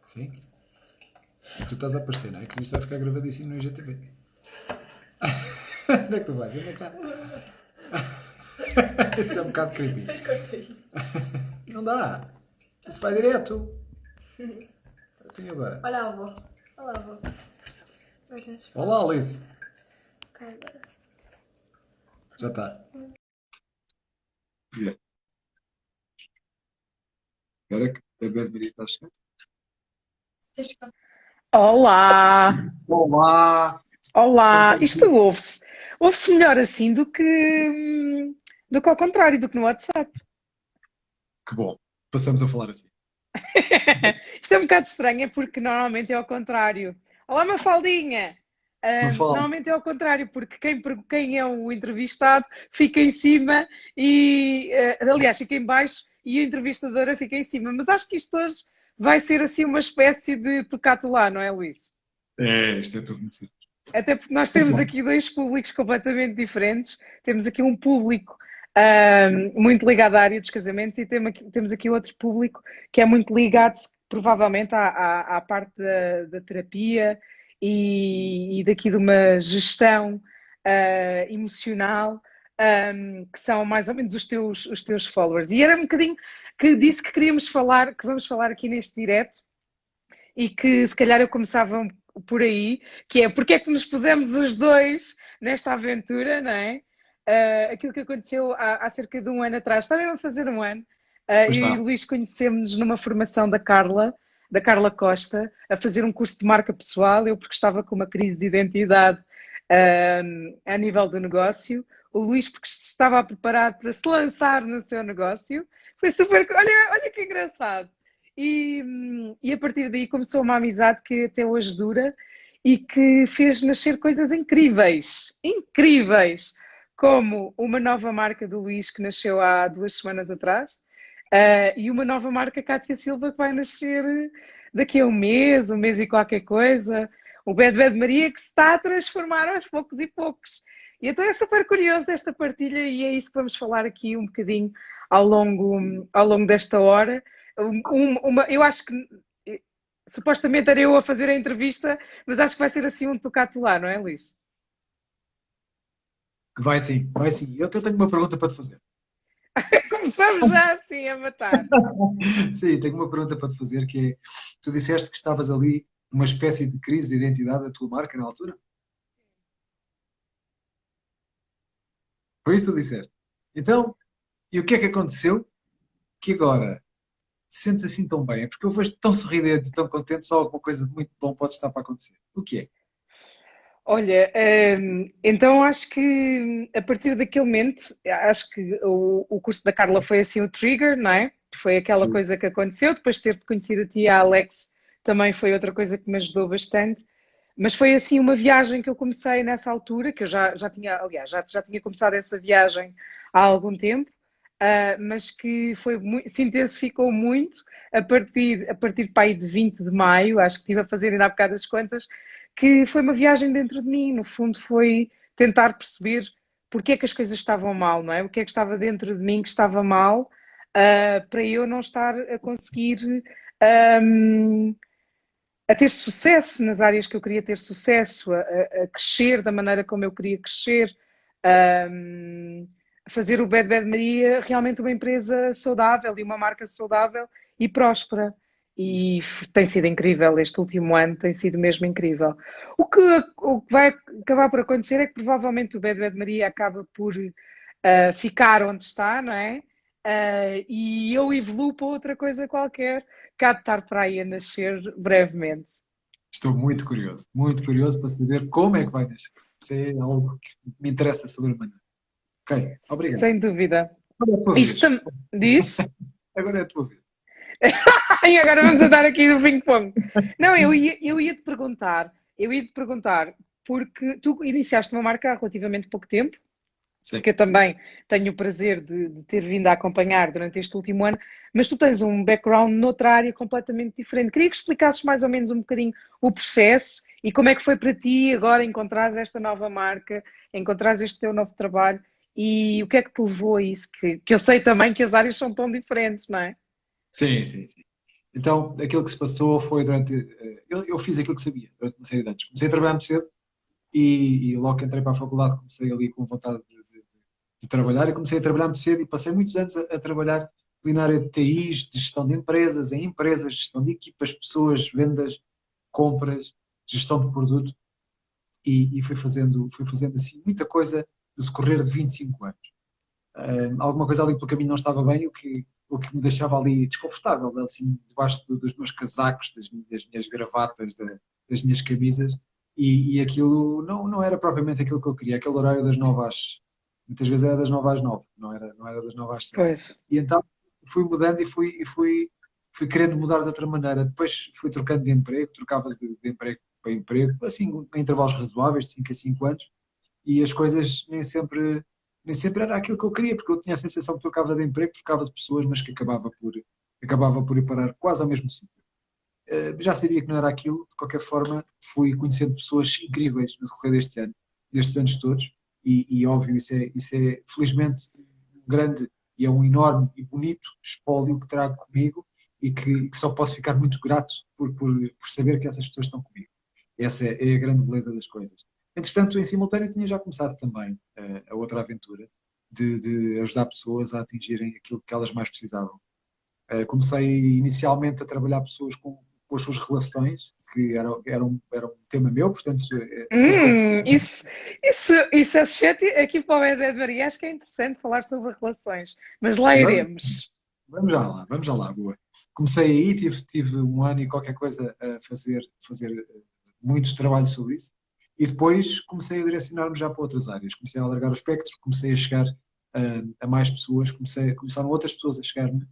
Sim? Tu estás a aparecer, não é? Que isto vai ficar gravadíssimo no IGTV. Onde é que tu vais? Anda cá. Isso é um bocado creepy. Mas corta isto. Não dá. Isso vai direto. Então e agora? Olha a avó. Olha a avó. Vai transformar. Olá, Alice. Ok, agora. Já está. Espera que a Bebe Maria está a chegar. Olá! Olá! Olá! Isto ouve-se. Ouve-se melhor assim do que ao contrário, do que no WhatsApp. Que bom. Passamos a falar assim. Isto é um bocado estranho, é porque normalmente é ao contrário. Olá, Mafaldinha! Não falo. Normalmente é ao contrário, porque quem é o entrevistado fica em cima e, aliás, fica em baixo e a entrevistadora fica em cima. Mas acho que isto hoje vai ser assim uma espécie de tocato-lá, não é, Luís? Isto é tudo muito simples. Até porque nós temos aqui dois públicos completamente diferentes. Temos aqui um público muito ligado à área dos casamentos e temos aqui outro público que é muito ligado, provavelmente, à parte da terapia e daqui de uma gestão emocional, que são mais ou menos os teus followers. E era um bocadinho que disse que queríamos falar, que vamos falar aqui neste direto e que se calhar eu começava por aí, que é porque é que nos pusemos os dois nesta aventura, não é? Aquilo que aconteceu há cerca de um ano atrás, está mesmo a fazer um ano, eu Pois e está. o Luís conhecemos-nos numa formação da Carla Costa, a fazer um curso de marca pessoal, eu porque estava com uma crise de identidade a nível do negócio, o Luís porque se estava a preparar para se lançar no seu negócio, foi super, olha que engraçado. E a partir daí começou uma amizade que até hoje dura e que fez nascer coisas incríveis, incríveis, como uma nova marca do Luís que nasceu há 2 semanas atrás, e uma nova marca Cátia Silva que vai nascer daqui a um mês e qualquer coisa, o Bad Bad Maria que se está a transformar aos poucos e poucos. E então é super curioso esta partilha e é isso que vamos falar aqui um bocadinho ao longo desta hora. Eu acho que supostamente era eu a fazer a entrevista, mas acho que vai ser assim um tocato lá, não é, Luís? Vai sim, vai sim. Eu até tenho uma pergunta para te fazer. Começamos já assim a matar. Sim, tenho uma pergunta para te fazer que é, tu disseste que estavas ali numa espécie de crise de identidade da tua marca na altura? Foi isso que tu disseste? Então, e o que é que aconteceu que agora te sentes assim tão bem? É porque eu vejo tão sorridente, tão contente, só alguma coisa de muito bom pode estar para acontecer. O que é? Olha, então acho que a partir daquele momento, acho que o curso da Carla foi assim o trigger, não é? Foi aquela Sim. coisa que aconteceu, depois de ter-te conhecido a ti e a Alex também foi outra coisa que me ajudou bastante. Mas foi assim uma viagem que eu comecei nessa altura, que eu já tinha, aliás, já tinha começado essa viagem há algum tempo, mas que se intensificou muito a partir para aí de 20 de maio, acho que estive a fazer ainda há bocado as contas, que foi uma viagem dentro de mim, no fundo foi tentar perceber porque é que as coisas estavam mal, não é? O que é que estava dentro de mim que estava mal, para eu não estar a conseguir um, a ter sucesso nas áreas que eu queria ter sucesso, a crescer da maneira como eu queria crescer, a fazer o Bad Bad Maria realmente uma empresa saudável e uma marca saudável e próspera. E tem sido incrível, este último ano tem sido mesmo incrível. O que vai acabar por acontecer é que provavelmente o Bad Bad Maria acaba por ficar onde está, não é? E eu evoluo para outra coisa qualquer, cá de estar para aí a nascer brevemente. Estou muito curioso para saber como é que vai nascer. Isso é algo que me interessa sobremaneira. Ok, obrigado. Sem dúvida. Agora é a tua Isto vez. diz? Agora é a tua vez. Ai, agora vamos andar aqui do ping-pong. Não, eu ia te perguntar, porque tu iniciaste uma marca há relativamente pouco tempo, Sim. que eu também tenho o prazer de ter vindo a acompanhar durante este último ano, mas tu tens um background noutra área completamente diferente. Queria que explicasses mais ou menos um bocadinho o processo e como é que foi para ti agora encontrares esta nova marca, encontrares este teu novo trabalho e o que é que te levou a isso, que eu sei também que as áreas são tão diferentes, não é? Sim, sim, sim. Então, aquilo que se passou foi durante. Eu fiz aquilo que sabia durante uma série de anos. Comecei a trabalhar muito cedo e logo que entrei para a faculdade comecei ali com vontade de trabalhar e comecei a trabalhar muito cedo e passei muitos anos a trabalhar ali na área de TIs, de gestão de empresas, em empresas, gestão de equipas, pessoas, vendas, compras, gestão de produto e fui fazendo assim muita coisa no decorrer de 25 anos. Alguma coisa ali pelo caminho não estava bem, o que me deixava ali desconfortável, assim, debaixo dos meus casacos, das minhas gravatas, das minhas camisas, e aquilo não era propriamente aquilo que eu queria, aquele horário das 9 às. Muitas vezes era das 9 às 9, não era das 9 às 7. Pois. E então fui mudando e fui querendo mudar de outra maneira. Depois fui trocando de emprego, trocava de emprego para emprego, assim, em intervalos razoáveis, de 5 a 5 anos, e as coisas nem sempre era aquilo que eu queria, porque eu tinha a sensação que trocava de emprego, trocava de pessoas, mas que acabava por ir parar quase ao mesmo sítio. Já sabia que não era aquilo, de qualquer forma, fui conhecendo pessoas incríveis no decorrer destes anos todos, e óbvio, isso é felizmente um grande e é um enorme e bonito espólio que trago comigo e que só posso ficar muito grato por saber que essas pessoas estão comigo. Essa é a grande beleza das coisas. Entretanto, em simultâneo, tinha já começado também a outra aventura de ajudar pessoas a atingirem aquilo que elas mais precisavam. Comecei inicialmente a trabalhar pessoas com as suas relações, que era um tema meu, portanto, foi como. Isso é excelente. Aqui para o Edé de Maria, acho que é interessante falar sobre relações, mas lá Vamos, iremos. vamos já lá, boa. Comecei aí, tive um ano e qualquer coisa a fazer muito trabalho sobre isso, e depois comecei a direcionar-me já para outras áreas. Comecei a alargar o espectro, comecei a chegar a mais pessoas, começaram outras pessoas a chegar-me,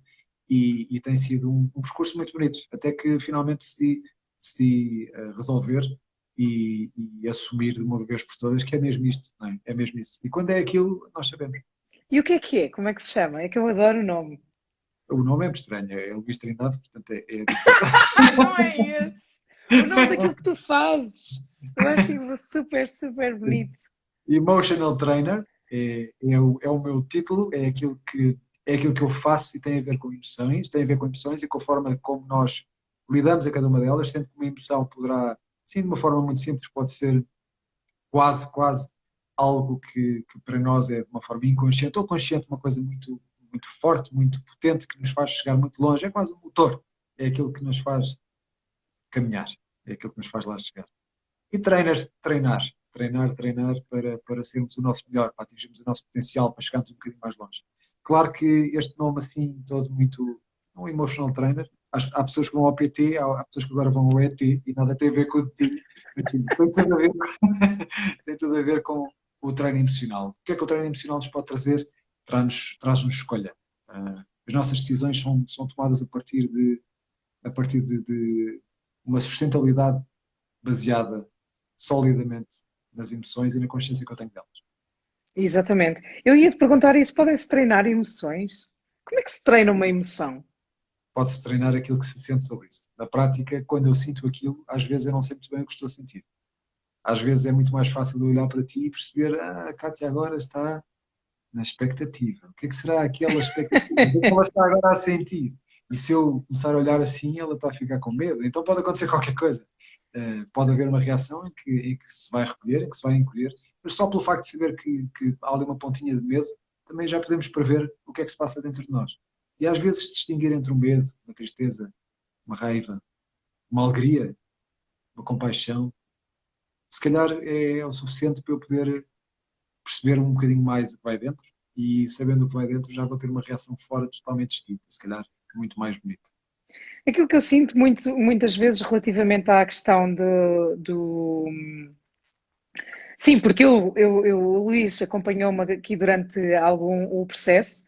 e tem sido um percurso muito bonito, até que finalmente decidi resolver e assumir de uma vez por todas que é mesmo isto, não é? É mesmo isso. E quando é aquilo, nós sabemos. E o que é que é? Como é que se chama? É que eu adoro o nome. O nome é muito estranho, é Luís Trindade, portanto é difícil. Não é esse? O nome daquilo que tu fazes. Eu acho super, super bonito. Emotional Trainer é o meu título, é aquilo que eu faço e tem a ver com emoções e com a forma como nós lidamos a cada uma delas, sendo que uma emoção poderá, sim, de uma forma muito simples, pode ser quase, quase algo que para nós é de uma forma inconsciente ou consciente, uma coisa muito, muito forte, muito potente, que nos faz chegar muito longe, é quase um motor, é aquilo que nos faz caminhar, é aquilo que nos faz lá chegar. E treinar para sermos o nosso melhor, para atingirmos o nosso potencial, para chegarmos um bocadinho mais longe. Claro que este nome assim, todo muito, um emotional trainer, há pessoas que vão ao PT, há pessoas que agora vão ao ET e nada tem a ver com o dedinho, mas sim, tem tudo a ver, tem tudo a ver com o treino emocional. O que é que o treino emocional nos pode trazer? Traz-nos escolha. As nossas decisões são tomadas a partir de uma sustentabilidade baseada solidamente nas emoções e na consciência que eu tenho delas. Exatamente. Eu ia te perguntar isso: podem-se treinar emoções? Como é que se treina uma emoção? Pode-se treinar aquilo que se sente sobre isso. Na prática, quando eu sinto aquilo, às vezes eu não sei muito bem o que estou a sentir. Às vezes é muito mais fácil de olhar para ti e perceber, a Cátia agora está na expectativa. O que é que será aquela expectativa? O que é que ela está agora a sentir? E se eu começar a olhar assim, ela está a ficar com medo. Então pode acontecer qualquer coisa. Pode haver uma reação em que se vai recolher, em que se vai encolher, mas só pelo facto de saber que há ali uma pontinha de medo, também já podemos prever o que é que se passa dentro de nós. E às vezes distinguir entre um medo, uma tristeza, uma raiva, uma alegria, uma compaixão, se calhar é o suficiente para eu poder perceber um bocadinho mais o que vai dentro, e sabendo o que vai dentro já vou ter uma reação fora totalmente distinta, se calhar muito mais bonita. Aquilo que eu sinto muitas vezes relativamente à questão Sim, porque o Luís acompanhou-me aqui durante algum o processo,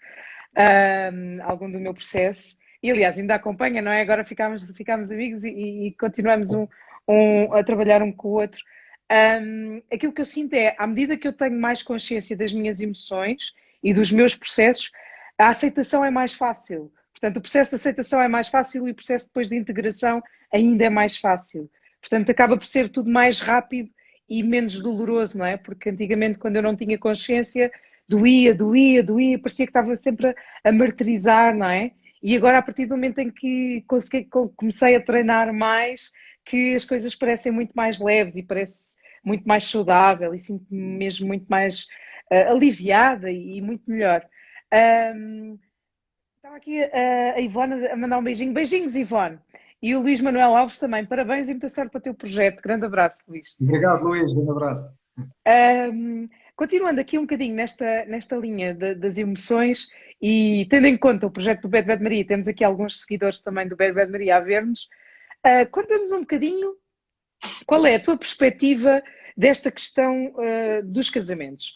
algum do meu processo, e aliás ainda acompanha, não é? Agora ficámos amigos e continuamos a trabalhar um com o outro. Aquilo que eu sinto é, à medida que eu tenho mais consciência das minhas emoções e dos meus processos, a aceitação é mais fácil. Portanto, o processo de aceitação é mais fácil e o processo depois de integração ainda é mais fácil. Portanto, acaba por ser tudo mais rápido e menos doloroso, não é? Porque antigamente, quando eu não tinha consciência, doía, parecia que estava sempre a martirizar, não é? e agora a partir do momento em que comecei a treinar mais, que as coisas parecem muito mais leves e parece muito mais saudável e sinto-me mesmo muito mais aliviada e muito melhor. Estava aqui a Ivone a mandar um beijinho. Beijinhos, Ivone. E o Luís Manuel Alves também. Parabéns e muita sorte para o teu projeto. Grande abraço, Luís. Obrigado, Luís. Um abraço. Continuando aqui um bocadinho nesta linha das emoções e tendo em conta o projeto do Bad Bad Maria, temos aqui alguns seguidores também do Bad Bad Maria a ver-nos. Conta-nos um bocadinho qual é a tua perspectiva desta questão dos casamentos.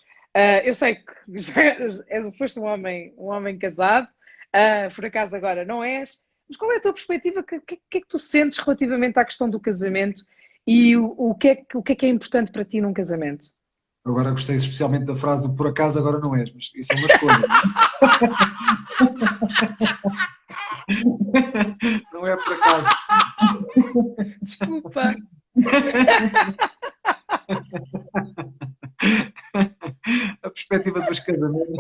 Eu sei que foste um homem casado, por acaso agora não és, mas qual é a tua perspectiva? O que é que tu sentes relativamente à questão do casamento e o que é que é importante para ti num casamento? Agora gostei especialmente da frase do por acaso agora não és, mas isso é uma escolha. Não é por acaso. Desculpa. A perspectiva dos casamentos.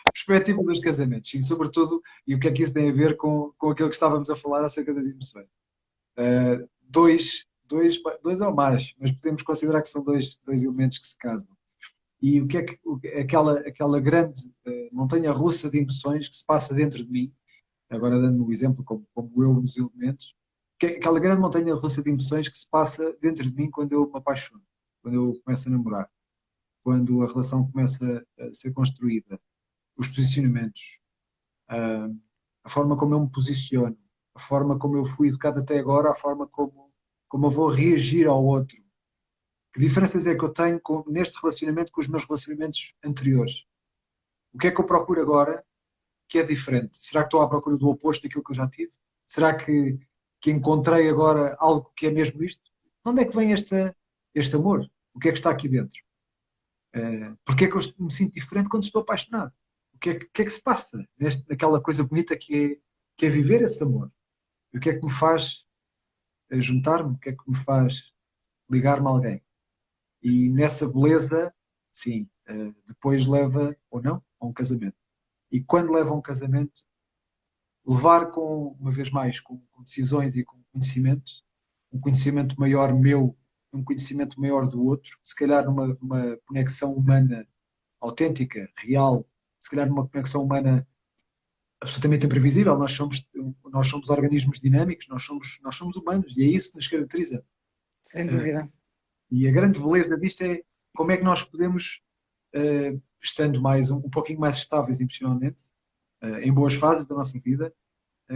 A perspectiva dos casamentos, sim, sobretudo, e o que é que isso tem a ver com aquilo que estávamos a falar acerca das emoções? Dois ou mais, mas podemos considerar que são dois elementos que se casam. E o que é que aquela grande montanha russa de emoções que se passa dentro de mim, agora dando o exemplo como eu nos elementos, aquela grande montanha russa de emoções que se passa dentro de mim quando eu me apaixono, quando eu começo a namorar, quando a relação começa a ser construída, os posicionamentos, a forma como eu me posiciono, a forma como eu fui educado até agora, a forma como eu vou reagir ao outro. Que diferenças é que eu tenho neste relacionamento com os meus relacionamentos anteriores? O que é que eu procuro agora que é diferente? Será que estou à procura do oposto daquilo que eu já tive? Será que encontrei agora algo que é mesmo isto? De onde é que vem este amor? O que é que está aqui dentro? Porquê é que eu me sinto diferente quando estou apaixonado? O que é que se passa naquela coisa bonita que é viver esse amor? E o que é que me faz juntar-me? O que é que me faz ligar-me a alguém? E nessa beleza, sim, depois leva, ou não, a um casamento. E quando leva a um casamento, levar uma vez mais, com decisões e com conhecimento, um conhecimento maior meu, um conhecimento maior do outro, se calhar numa conexão humana autêntica, real, se calhar numa conexão humana absolutamente imprevisível. Nós somos organismos dinâmicos, nós somos humanos e é isso que nos caracteriza. Sem dúvida. E a grande beleza disto é como é que nós podemos, estando um pouquinho mais estáveis emocionalmente, em boas fases da nossa vida,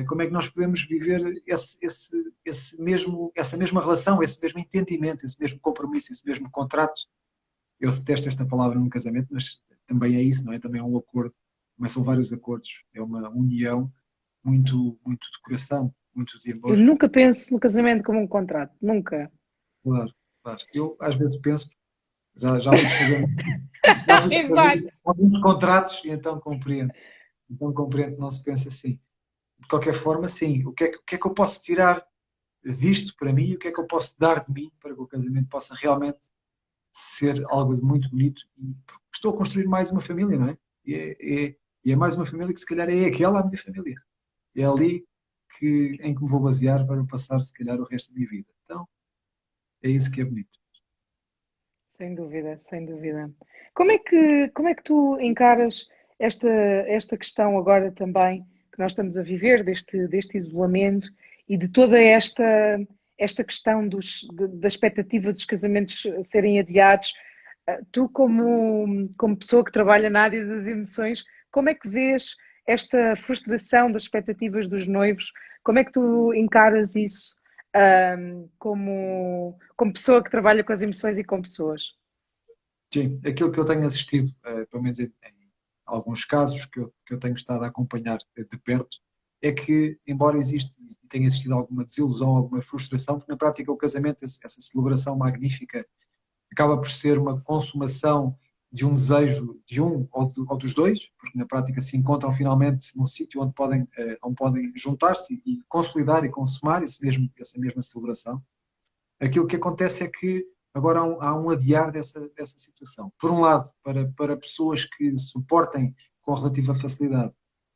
como é que nós podemos viver essa mesma relação, esse mesmo entendimento, esse mesmo compromisso, esse mesmo contrato. Eu detesto esta palavra num casamento, mas também é isso, não é? Também é um acordo. Começam vários acordos. É uma união muito, muito de coração, muito de amor. Eu nunca penso no casamento como um contrato. Nunca. Claro, claro. Eu às vezes penso, já muitos alguns contratos e então compreendo. Então compreendo que não se pensa assim. De qualquer forma, sim. O que é que eu posso tirar disto para mim e o que é que eu posso dar de mim para que o casamento possa realmente ser algo de muito bonito? E estou a construir mais uma família, não é? E é mais uma família que se calhar é aquela a minha família. É ali em que me vou basear para passar se calhar o resto da minha vida. Então, é isso que é bonito. Sem dúvida, sem dúvida. Como é que tu encaras esta questão agora também que nós estamos a viver, deste isolamento e de toda esta questão da expectativa dos casamentos serem adiados? Tu, como pessoa que trabalha na área das emoções, como é que vês esta frustração das expectativas dos noivos? Como é que tu encaras isso? Como pessoa que trabalha com as emoções e com pessoas. Sim, aquilo que eu tenho assistido, pelo menos em alguns casos que eu tenho estado a acompanhar de perto, é que, embora exista e tenha existido alguma desilusão, alguma frustração, porque na prática o casamento, essa celebração magnífica, acaba por ser uma consumação de um desejo de um ou dos dois, porque na prática se encontram finalmente num sítio onde podem juntar-se e consolidar e consumar essa mesma celebração. Aquilo que acontece é que agora há um adiar dessa situação. Por um lado, para pessoas que suportem com relativa facilidade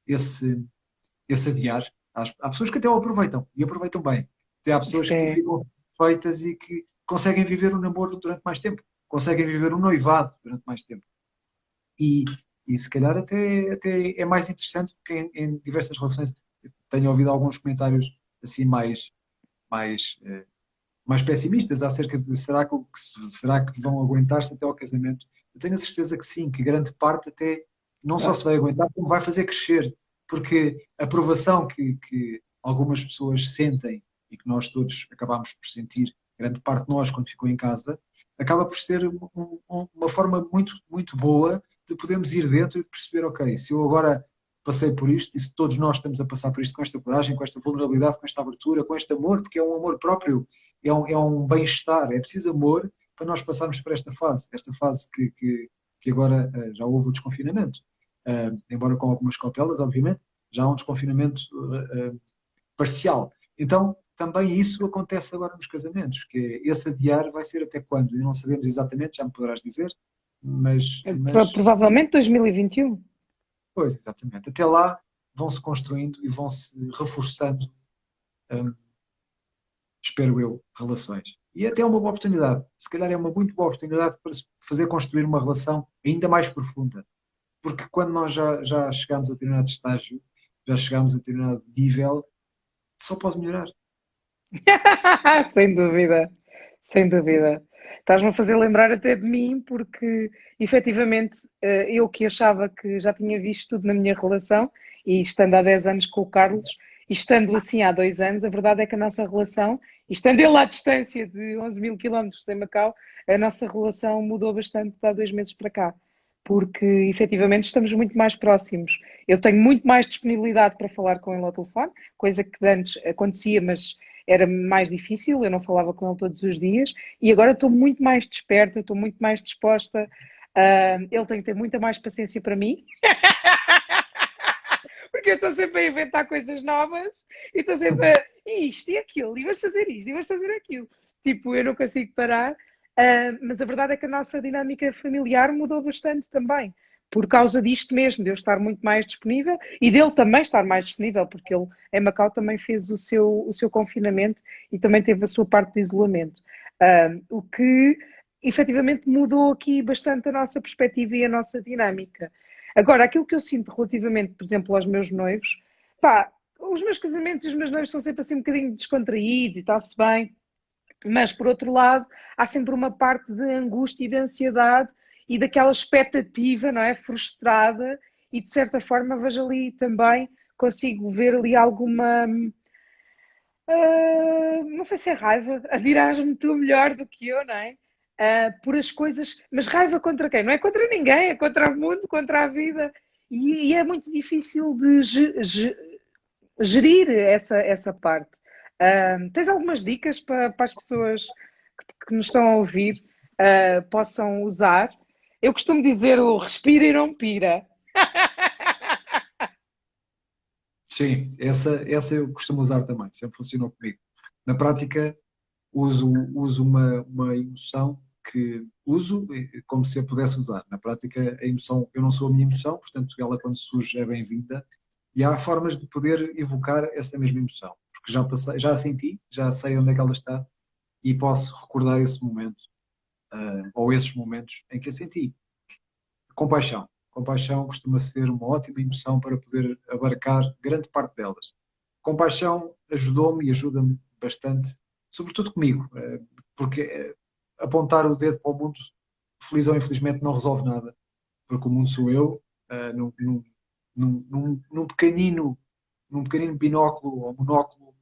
esse adiar. Há pessoas que até o aproveitam, e aproveitam bem. Até há pessoas que Sim. ficam feitas e que conseguem viver o namoro durante mais tempo, conseguem viver o noivado durante mais tempo. E, e se calhar até é mais interessante, porque em diversas relações tenho ouvido alguns comentários assim mais pessimistas acerca de será que vão aguentar-se até ao casamento. Eu tenho a certeza que sim, que grande parte até não só se vai aguentar, como vai fazer crescer, porque a aprovação que algumas pessoas sentem e que nós todos acabamos por sentir, grande parte de nós quando ficou em casa, acaba por ser uma forma muito, muito boa de podermos ir dentro e de perceber, ok, se eu agora passei por isto, e se todos nós estamos a passar por isto com esta coragem, com esta vulnerabilidade, com esta abertura, com este amor, porque é um amor próprio, é um bem-estar, é preciso amor para nós passarmos por esta fase que agora já houve o desconfinamento. Embora com algumas cautelas, obviamente, já há um desconfinamento parcial. Então, também isso acontece agora nos casamentos, que esse adiar vai ser até quando? E não sabemos exatamente, já me poderás dizer, mas Provavelmente 2021. pois, exatamente. Até lá vão-se construindo e vão-se reforçando, hum, espero eu, relações. E até é uma boa oportunidade. Se calhar é uma muito boa oportunidade para se fazer construir uma relação ainda mais profunda. Porque quando nós já chegamos a determinado estágio, já chegamos a determinado nível, só pode melhorar. Sem dúvida, sem dúvida. Estás-me a fazer lembrar até de mim, porque efetivamente eu que achava que já tinha visto tudo na minha relação, e estando há 10 anos com o Carlos, e estando assim há 2 anos, a verdade é que a nossa relação, e estando ele à distância de 11 mil quilómetros de Macau, a nossa relação mudou bastante de há 2 meses para cá, porque efetivamente estamos muito mais próximos. Eu tenho muito mais disponibilidade para falar com ele ao telefone, coisa que antes acontecia, mas era mais difícil, eu não falava com ele todos os dias, e agora estou muito mais desperta, estou muito mais disposta. Ele tem que ter muita mais paciência para mim, porque eu estou sempre a inventar coisas novas e estou sempre a isto e aquilo, e vais fazer isto, e vais fazer aquilo. Tipo, eu não consigo parar, mas a verdade é que a nossa dinâmica familiar mudou bastante também. Por causa disto mesmo, de eu estar muito mais disponível e dele também estar mais disponível, porque ele em Macau também fez o seu confinamento e também teve a sua parte de isolamento. O que efetivamente mudou aqui bastante a nossa perspectiva e a nossa dinâmica. Agora, aquilo que eu sinto relativamente, por exemplo, aos meus noivos, pá, os meus casamentos e os meus noivos são sempre assim um bocadinho descontraídos e está-se bem, mas por outro lado, há sempre uma parte de angústia e de ansiedade e daquela expectativa, não é? Frustrada, e de certa forma vejo ali também, consigo ver ali alguma. Não sei se é raiva, dirás-me tu melhor do que eu, não é? Por as coisas, mas raiva contra quem? Não é contra ninguém, é contra o mundo, contra a vida. E é muito difícil de gerir essa parte. Tens algumas dicas para as pessoas que nos estão a ouvir possam usar? Eu costumo dizer o respira e não pira. Sim, essa eu costumo usar também, sempre funcionou comigo. Na prática, uso uma emoção que uso como se a pudesse usar. Na prática, a emoção, eu não sou a minha emoção, portanto, ela quando surge é bem-vinda, e há formas de poder evocar essa mesma emoção, porque já passei, já a senti, já sei onde é que ela está e posso recordar esse momento, ou esses momentos em que a senti. Compaixão. Compaixão costuma ser uma ótima emoção para poder abarcar grande parte delas. Compaixão ajudou-me e ajuda-me bastante, sobretudo comigo, porque apontar o dedo para o mundo, feliz ou infelizmente, não resolve nada, porque o mundo sou eu, num pequenino binóculo ou monóculo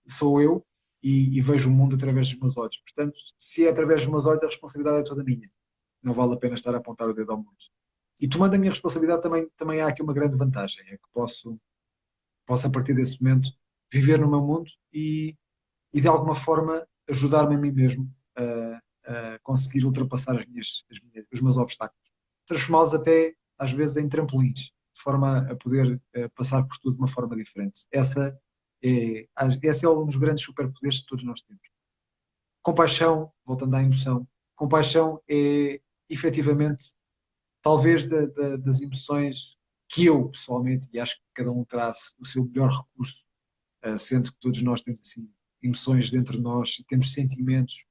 sou eu e vejo o mundo através dos meus olhos. Portanto, se é através dos meus olhos, a responsabilidade é toda minha. Não vale a pena estar a apontar o dedo ao mundo. E tomando a minha responsabilidade também há aqui uma grande vantagem, é que posso a partir desse momento viver no meu mundo e de alguma forma ajudar-me a mim mesmo a conseguir ultrapassar os meus obstáculos. Transformá-los até às vezes em trampolins, de forma a poder passar por tudo de uma forma diferente. Esse é um dos grandes superpoderes que todos nós temos. Compaixão, voltando à emoção, compaixão é efetivamente talvez das emoções que eu, pessoalmente, e acho que cada um traz o seu melhor recurso, sendo que todos nós temos assim, emoções dentro de nós, e temos sentimentos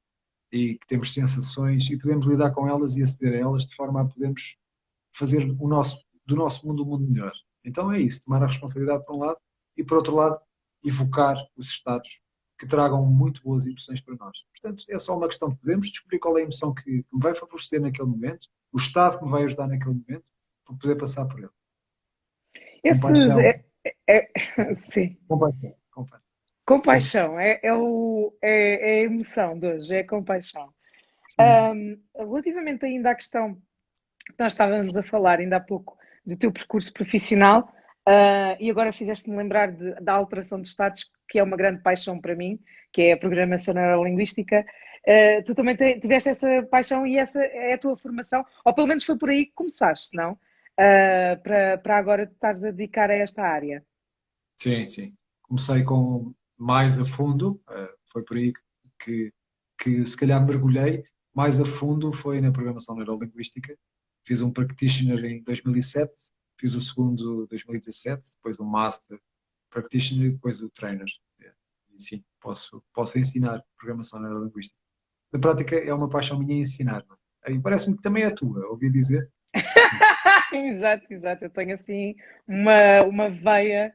e que temos sensações e podemos lidar com elas e aceder a elas de forma a podermos fazer do nosso mundo um mundo melhor. Então é isso, tomar a responsabilidade por um lado e por outro lado evocar os estados que tragam muito boas emoções para nós. Portanto, é só uma questão de podermos descobrir qual é a emoção que me vai favorecer naquele momento, o estado que me vai ajudar naquele momento, para poder passar por ele. Esses, Compaixão, é- sim. compaixão, compaixão. Sim, Compaixão é a emoção de hoje, é a compaixão. sim, Relativamente ainda à questão que nós estávamos a falar ainda há pouco do teu percurso profissional, e agora fizeste-me lembrar da alteração de estados, que é uma grande paixão para mim, que é a programação neurolinguística. Tu também tiveste essa paixão e essa é a tua formação, ou pelo menos foi por aí que começaste, não? Para agora te estares a dedicar a esta área. sim, sim. Comecei com mais a fundo, foi por aí que, que se calhar mergulhei mais a fundo, foi na programação neurolinguística. Fiz um practitioner em 2007, fiz o segundo em 2017, depois o master practitioner e depois o trainer. E sim, posso ensinar programação neurolinguística. Na prática é uma paixão minha ensinar. Não é? E parece-me que também é a tua, ouvi dizer. Exato, exato. Eu tenho assim uma veia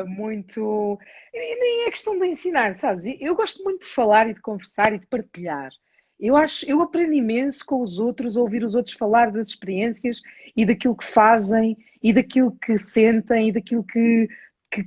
muito. E nem é questão de ensinar, sabes? Eu gosto muito de falar e de conversar e de partilhar. Eu aprendo imenso com os outros, a ouvir os outros falar das experiências e daquilo que fazem e daquilo que sentem e daquilo que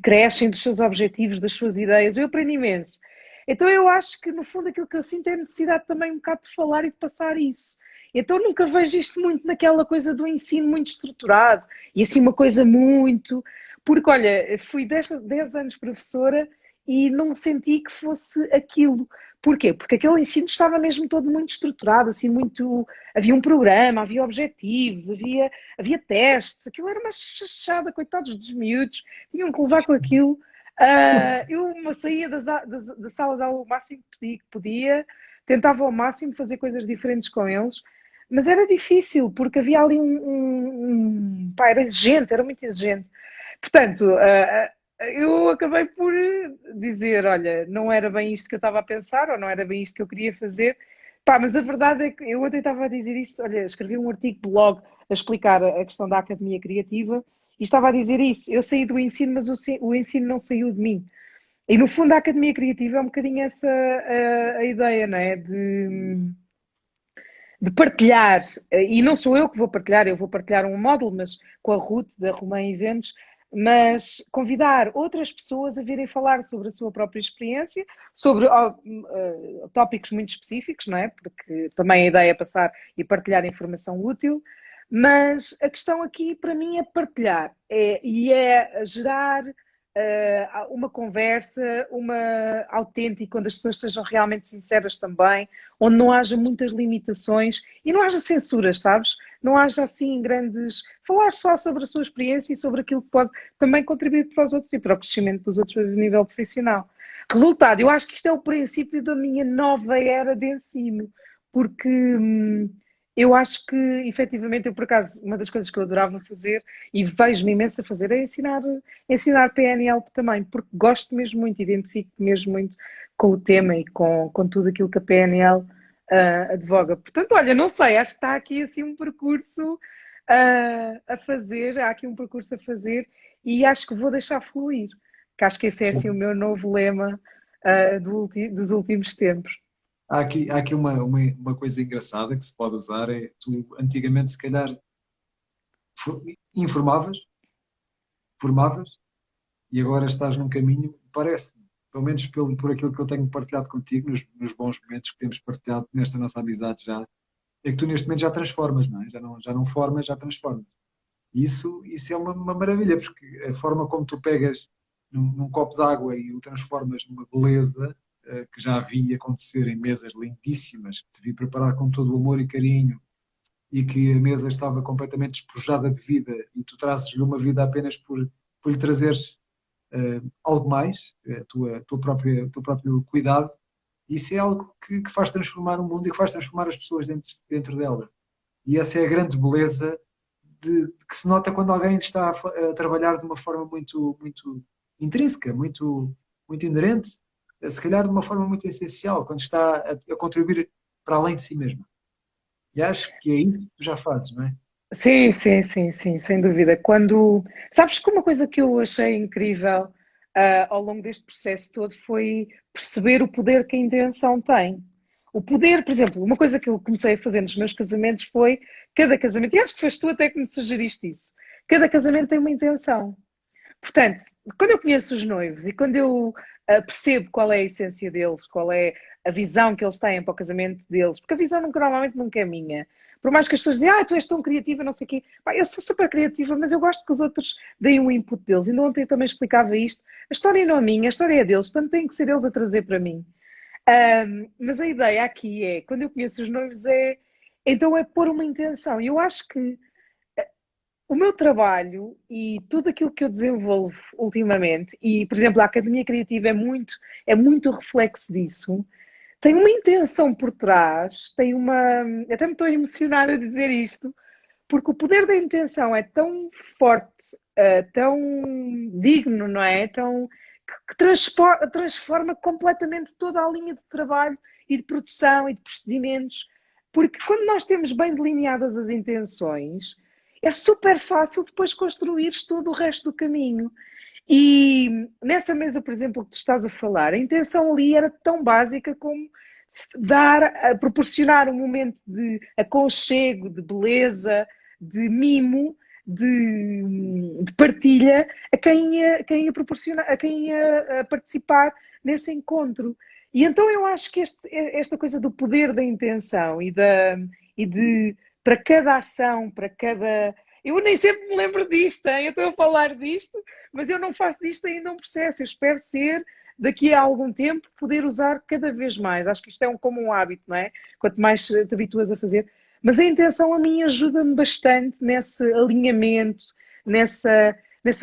crescem, dos seus objetivos, das suas ideias. Eu aprendo imenso. Então eu acho que no fundo aquilo que eu sinto é a necessidade também um bocado de falar e de passar isso. Então nunca vejo isto muito naquela coisa do ensino muito estruturado e assim uma coisa muito. Porque, olha, fui 10 anos professora e não senti que fosse aquilo. Porquê? Porque aquele ensino estava mesmo todo muito estruturado, assim, muito. Havia um programa, havia objetivos, havia testes, aquilo era uma chachada, coitados dos miúdos, tinham que levar com aquilo. Eu saía da sala de aula o máximo que podia, tentava ao máximo fazer coisas diferentes com eles, mas era difícil, porque havia ali pá, era exigente, era muito exigente. Portanto, eu acabei por dizer, olha, não era bem isto que eu estava a pensar, ou não era bem isto que eu queria fazer. Pá, mas a verdade é que eu até estava a dizer isto, olha, escrevi um artigo de blog a explicar a questão da academia criativa e estava a dizer isso. Eu saí do ensino, mas o ensino não saiu de mim. E no fundo a academia criativa é um bocadinho essa a ideia, não é? De partilhar, e não sou eu que vou partilhar, eu vou partilhar um módulo, mas com a Ruth da Romã Eventos, mas convidar outras pessoas a virem falar sobre a sua própria experiência, sobre tópicos muito específicos, não é? Porque também a ideia é passar e partilhar informação útil, mas a questão aqui para mim é partilhar e é gerar uma conversa, uma autêntica, onde as pessoas sejam realmente sinceras também, onde não haja muitas limitações e não haja censuras, sabes? Não haja assim grandes. Falar só sobre a sua experiência e sobre aquilo que pode também contribuir para os outros e para o crescimento dos outros a nível profissional. Resultado, eu acho que isto é o princípio da minha nova era de ensino, porque eu acho que, efetivamente, eu por acaso, uma das coisas que eu adorava fazer e vejo-me imenso a fazer é ensinar PNL também, porque gosto mesmo muito, identifico mesmo muito com o tema e com tudo aquilo que a PNL advoga. Portanto, olha, não sei, acho que está aqui assim um percurso a fazer, há aqui um percurso a fazer e acho que vou deixar fluir, que acho que esse é assim o Sim. meu novo lema dos últimos tempos. Há aqui uma coisa engraçada que se pode usar, é tu antigamente se calhar informavas, formavas, e agora estás num caminho, parece-me, pelo menos por aquilo que eu tenho partilhado contigo, nos bons momentos que temos partilhado nesta nossa amizade já, é que tu neste momento já transformas, não é? Já não formas, já transformas. E isso é uma maravilha, porque a forma como tu pegas num copo de água e o transformas numa beleza que já vi acontecer em mesas lindíssimas, que te vi preparar com todo o amor e carinho, e que a mesa estava completamente despojada de vida, e tu trazes-lhe uma vida apenas por lhe trazeres algo mais, o teu próprio cuidado. Isso é algo que faz transformar o mundo e que faz transformar as pessoas dentro dela. E essa é a grande beleza que se nota quando alguém está a trabalhar de uma forma muito, muito intrínseca, muito, muito inerente, se calhar de uma forma muito essencial, quando está a contribuir para além de si mesmo. E acho que é isso que tu já fazes, não é? Sim, sim, sim, sim, sem dúvida. Quando, sabes que uma coisa que eu achei incrível, ao longo deste processo todo foi perceber o poder que a intenção tem. O poder, por exemplo, uma coisa que eu comecei a fazer nos meus casamentos foi cada casamento, e acho que foste tu até que me sugeriste isso, cada casamento tem uma intenção. Portanto, quando eu conheço os noivos e quando eu percebo qual é a essência deles, qual é a visão que eles têm para o casamento deles, porque a visão normalmente nunca é minha. Por mais que as pessoas dizem, tu és tão criativa, não sei o quê. Pá, eu sou super criativa, mas eu gosto que os outros deem o input deles. Ainda ontem eu também explicava isto. A história não é minha, a história é deles, portanto tem que ser eles a trazer para mim. Mas a ideia aqui é, quando eu conheço os noivos, então é pôr uma intenção. E eu acho que o meu trabalho e tudo aquilo que eu desenvolvo ultimamente, e por exemplo, a Academia Criativa é muito reflexo disso, tem uma intenção por trás, tem uma. Até me estou a emocionar a dizer isto, porque o poder da intenção é tão forte, tão digno, não é? Que transforma completamente toda a linha de trabalho e de produção e de procedimentos. Porque quando nós temos bem delineadas as intenções, é super fácil depois construir todo o resto do caminho. E nessa mesa, por exemplo, que tu estás a falar, a intenção ali era tão básica como proporcionar um momento de aconchego, de beleza, de mimo, de partilha a quem ia proporcionar, a quem ia participar nesse encontro. E então eu acho que esta coisa do poder da intenção e de para cada ação, para cada. Eu nem sempre me lembro disto, hein? Eu estou a falar disto, mas eu não faço disto ainda um processo. Eu espero ser, daqui a algum tempo, poder usar cada vez mais. Acho que isto é como um hábito, não é? Quanto mais te habituas a fazer. Mas a intenção a mim ajuda-me bastante nesse alinhamento, nessa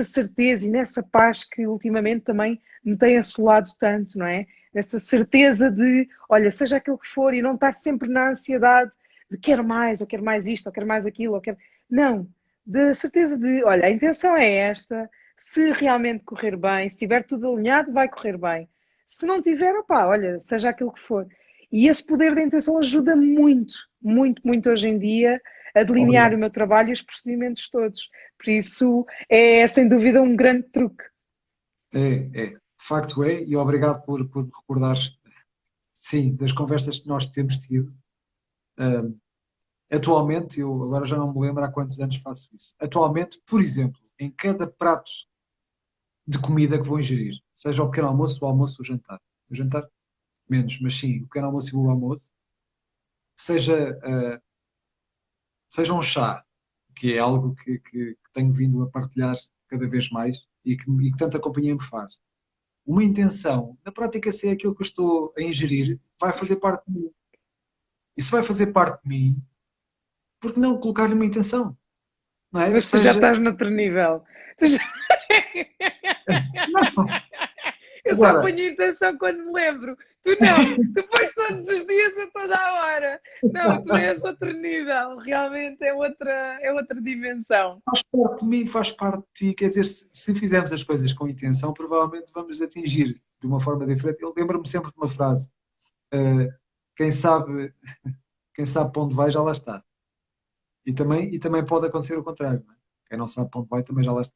certeza e nessa paz que ultimamente também me tem assolado tanto, não é? Nessa certeza de, olha, seja aquilo que for, e não estar sempre na ansiedade de quero mais, ou quero mais isto, ou quero mais aquilo, ou quero. Não, da certeza de, olha, a intenção é esta, se realmente correr bem, se estiver tudo alinhado, vai correr bem. Se não tiver, opá, olha, seja aquilo que for. E esse poder da intenção ajuda muito, muito, muito hoje em dia a delinear o Obrigado. meu trabalho e os procedimentos todos. Por isso, é sem dúvida um grande truque. De facto é, e obrigado por me recordares, sim, das conversas que nós temos tido. Ahm, Atualmente, eu agora já não me lembro há quantos anos faço isso. Atualmente, por exemplo, em cada prato de comida que vou ingerir, seja o pequeno almoço, o almoço ou o jantar menos, mas sim, o pequeno almoço e o almoço, seja, seja um chá, que é algo que tenho vindo a partilhar cada vez mais e que tanta companhia me faz. Uma intenção, na prática, se é aquilo que eu estou a ingerir, vai fazer parte de mim. E se vai fazer parte de mim, por que não colocar-lhe uma intenção? Não é? Mas tu já Seja. estás noutro nível. Tu já- Não, Eu só agora, ponho intenção quando me lembro. Tu não. Tu pões todos os dias a toda a hora. Não, tu és outro nível. Realmente é outra dimensão. faz parte de mim, faz parte de ti. Quer dizer, se fizermos as coisas com intenção, provavelmente vamos atingir de uma forma diferente. Eu lembro-me sempre de uma frase: eh, quem sabe, quem sabe para onde vai, já lá está. E também pode acontecer o contrário, não é? Quem não sabe para onde vai, também já lá está.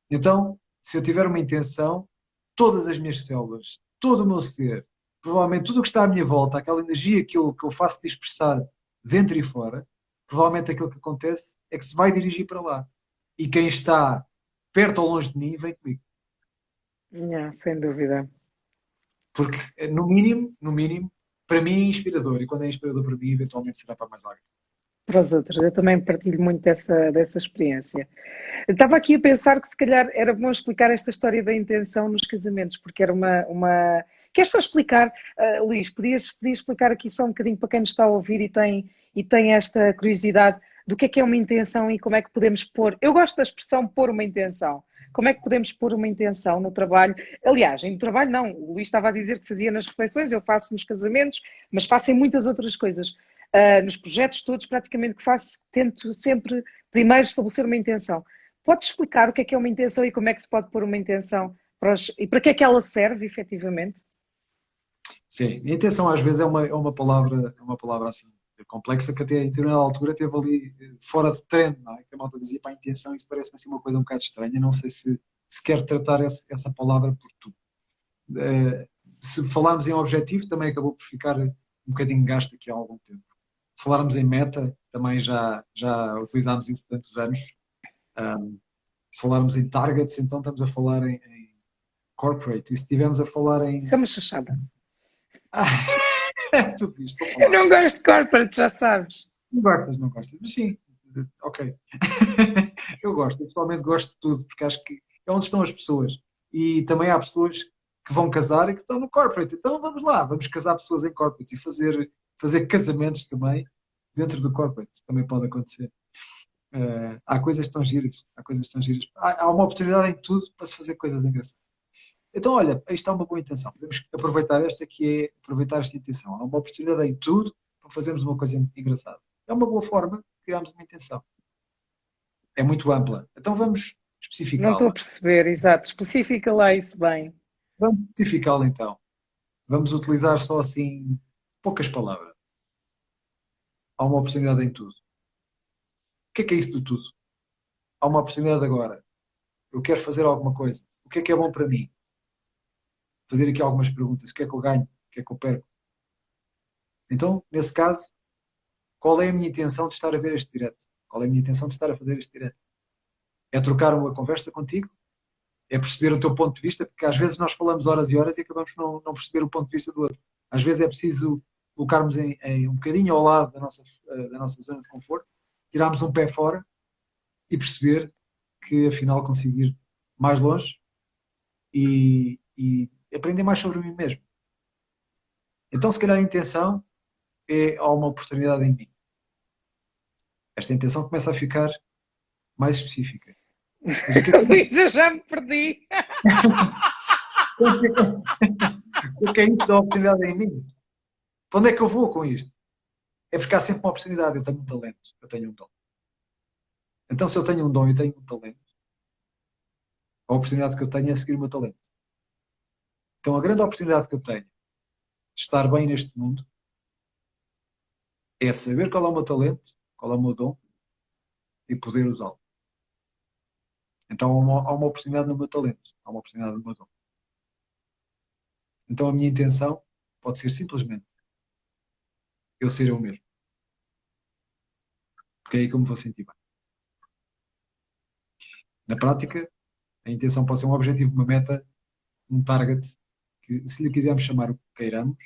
Então, se eu tiver uma intenção, todas as minhas células, todo o meu ser, provavelmente tudo o que está à minha volta, aquela energia que eu faço dispersar dentro e fora, provavelmente aquilo que acontece é que se vai dirigir para lá. E quem está perto ou longe de mim, vem comigo. Yeah, sem dúvida. Porque, no mínimo, para mim é inspirador. E quando é inspirador para mim, eventualmente será para mais alguém. Para os outros. Eu também partilho muito dessa experiência. Eu estava aqui a pensar que se calhar era bom explicar esta história da intenção nos casamentos, porque era uma. Queres só explicar, Luís, podias explicar aqui só um bocadinho para quem nos está a ouvir e tem esta curiosidade do que é uma intenção e como é que podemos pôr. Eu gosto da expressão pôr uma intenção. Como é que podemos pôr uma intenção no trabalho? Aliás, no trabalho não. O Luís estava a dizer que fazia nas refeições, eu faço nos casamentos, mas faço em muitas outras coisas. nos projetos todos praticamente que faço, tento sempre primeiro estabelecer uma intenção. Podes explicar o que é uma intenção e como é que se pode pôr uma intenção e para que é que ela serve, efetivamente? Sim, a intenção às vezes é uma palavra assim complexa que até em determinada altura teve ali fora de trend, não é? Que a malta dizia para a intenção, isso parece-me assim uma coisa um bocado estranha, não sei se quer tratar essa palavra por tu. Se falarmos em objetivo, também acabou por ficar um bocadinho gasto aqui há algum tempo. Se falarmos em meta, também já utilizámos isso tantos anos. Se falarmos em targets, então estamos a falar em corporate. E se estivermos a falar em... Isso é uma chachada. Tudo isto, Eu não gosto de corporate, já sabes. Não gostas, não gostas, mas sim, ok. Eu gosto, eu pessoalmente gosto de tudo, porque acho que é onde estão as pessoas. E também há pessoas que vão casar e que estão no corporate. Então vamos lá, vamos casar pessoas em corporate e fazer casamentos também dentro do corporate. Também pode acontecer. Há coisas tão giras, há coisas tão giras. Há uma oportunidade em tudo para se fazer coisas engraçadas. Então, olha, aí está uma boa intenção. Podemos aproveitar aproveitar esta intenção. Há uma oportunidade em tudo para fazermos uma coisa engraçada. É uma boa forma de criarmos uma intenção. É muito ampla. Então vamos Não estou a especificá-la. perceber, exato. Especifica lá isso bem. Vamos especificá-la então. Vamos utilizar só assim poucas palavras. Há uma oportunidade em tudo. O que é isso de tudo? Há uma oportunidade agora. Eu quero fazer alguma coisa. O que é bom para mim? Fazer aqui algumas perguntas. O que é que eu ganho? O que é que eu perco? Então, nesse caso, qual é a minha intenção de estar a ver este direto? Qual é a minha intenção de estar a fazer este direto? É trocar uma conversa contigo? É perceber o teu ponto de vista? Porque às vezes nós falamos horas e horas e acabamos por não perceber o ponto de vista do outro. Às vezes é preciso colocarmos em um bocadinho ao lado da nossa zona de conforto, tirarmos um pé fora e perceber que afinal consigo ir mais longe e aprender mais sobre mim mesmo. Então, se calhar a intenção há uma oportunidade em mim. Esta intenção começa a ficar mais específica. Mas o que é que, Luís, eu já me perdi. o que é isso da oportunidade em mim? Para onde é que eu vou com isto? É buscar sempre uma oportunidade. Eu tenho um talento, eu tenho um dom. Então, se eu tenho um dom e tenho um talento, a oportunidade que eu tenho é seguir o meu talento. Então, a grande oportunidade que eu tenho de estar bem neste mundo é saber qual é o meu talento, qual é o meu dom e poder usá-lo. Então, há uma oportunidade no meu talento, há uma oportunidade no meu dom. Então, a minha intenção pode ser simplesmente eu ser eu mesmo. Porque é aí que eu me vou sentir bem. Na prática, a intenção pode ser um objetivo, uma meta, um target, que se lhe quisermos chamar o que queiramos,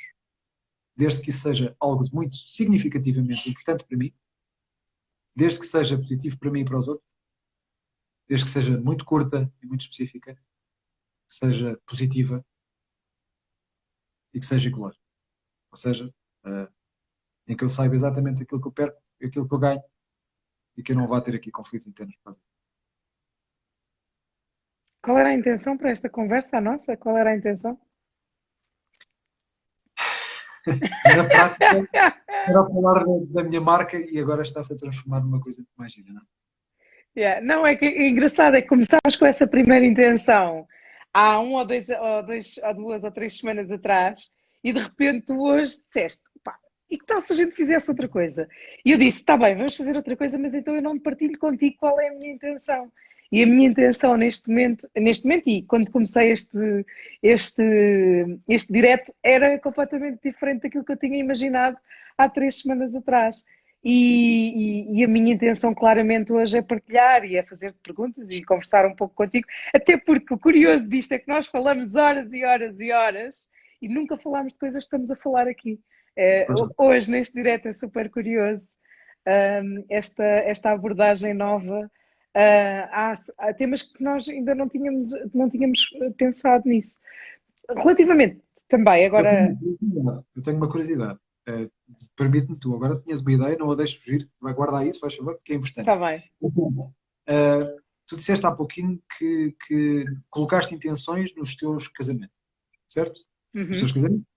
desde que isso seja algo muito significativamente importante para mim, desde que seja positivo para mim e para os outros, desde que seja muito curta e muito específica, que seja positiva e que seja ecológica. Ou seja, em que eu saiba exatamente aquilo que eu perco, aquilo que eu ganho e que eu não vá ter aqui conflitos internos por causa disso. Qual era a intenção para esta conversa, a nossa? Qual era a intenção? Na prática, era falar da minha marca e agora está-se a transformar numa coisa muito mais gira, não é? Yeah. Não, é que é engraçado, é que começámos com essa primeira intenção há ou 2 ou 3 semanas atrás e de repente tu hoje disseste, pá, e que tal se a gente fizesse outra coisa? E eu disse, está bem, vamos fazer outra coisa, mas então eu não partilho contigo qual é a minha intenção. E a minha intenção neste momento e quando comecei este direto, era completamente diferente daquilo que eu tinha imaginado há 3 semanas atrás. E a minha intenção claramente hoje é partilhar e é fazer perguntas e conversar um pouco contigo, até porque o curioso disto é que nós falamos horas e horas e horas e nunca falámos de coisas que estamos a falar aqui. Pois não. Hoje neste direto é super curioso esta abordagem nova. Há temas que nós ainda não tínhamos pensado nisso. Relativamente também, agora. Eu tenho uma curiosidade. Permite-me tu, agora tinhas uma ideia, não a deixes fugir, vai guardar isso, faz favor, porque é importante. Está bem. Tu disseste há pouquinho que colocaste intenções nos teus casamentos, certo? nos Uhum. teus casamentos,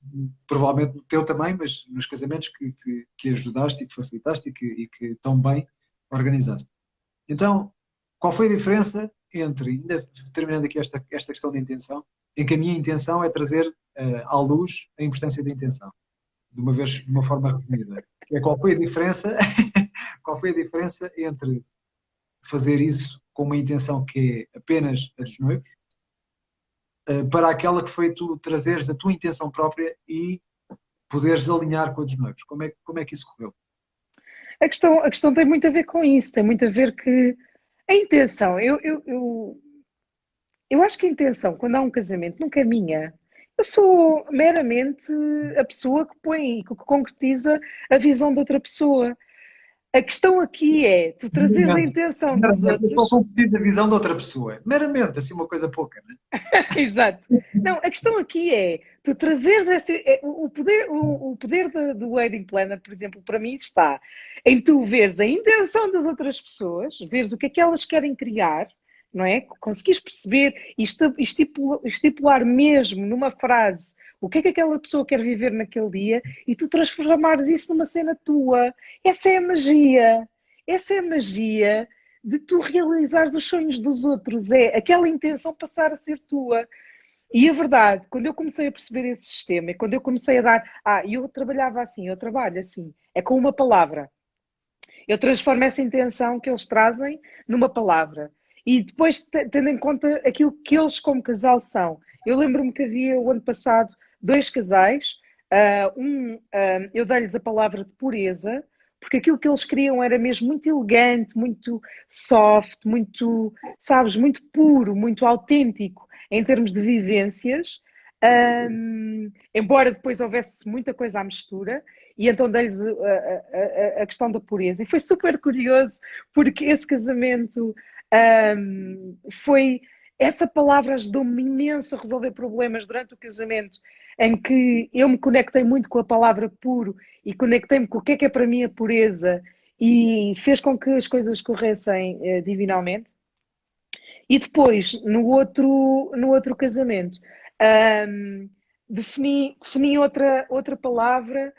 provavelmente no teu também, mas nos casamentos que ajudaste e que facilitaste e que tão bem organizaste. Então, qual foi a diferença entre, ainda terminando aqui esta questão da intenção, em que a minha intenção é trazer à luz a importância da intenção, de uma forma resumida. Que é qual foi a diferença, qual foi a diferença entre fazer isso com uma intenção que é apenas a dos noivos, para aquela que foi tu trazeres a tua intenção própria e poderes alinhar com a dos noivos. Como é que isso correu? A questão tem muito a ver com isso, tem muito a ver que a intenção, eu acho que a intenção, quando há um casamento, nunca é minha. Eu sou meramente a pessoa que põe, que concretiza a visão de outra pessoa. A questão aqui é tu trazeres a Meramente, intenção dos meramente, eu só outros. competir da visão de outra pessoa. Meramente, assim, uma coisa pouca, né? Exato. Não, a questão aqui é tu trazeres o poder do wedding planner, por exemplo, para mim está em tu veres a intenção das outras pessoas, veres o que é que elas querem criar, não é? Conseguires perceber e estipular mesmo numa frase o que é que aquela pessoa quer viver naquele dia e tu transformares isso numa cena tua. Essa é a magia. Essa é a magia de tu realizares os sonhos dos outros, é aquela intenção passar a ser tua. E a verdade, quando eu comecei a perceber esse sistema, e quando eu comecei a dar, eu trabalhava assim, eu trabalho assim, é com uma palavra. Eu transformo essa intenção que eles trazem numa palavra. E depois, tendo em conta aquilo que eles como casal são. Eu lembro-me que havia o ano passado dois casais, eu dei-lhes a palavra de pureza, porque aquilo que eles queriam era mesmo muito elegante, muito soft, muito, sabes, muito puro, muito autêntico em termos de vivências, embora depois houvesse muita coisa à mistura, e então dei-lhes a questão da pureza. E foi super curioso, porque esse casamento foi. Essa palavra ajudou-me imenso a resolver problemas durante o casamento, em que eu me conectei muito com a palavra puro e conectei-me com o que é para mim a pureza e fez com que as coisas corressem divinalmente. E depois, no outro casamento, ahm, defini outra palavra,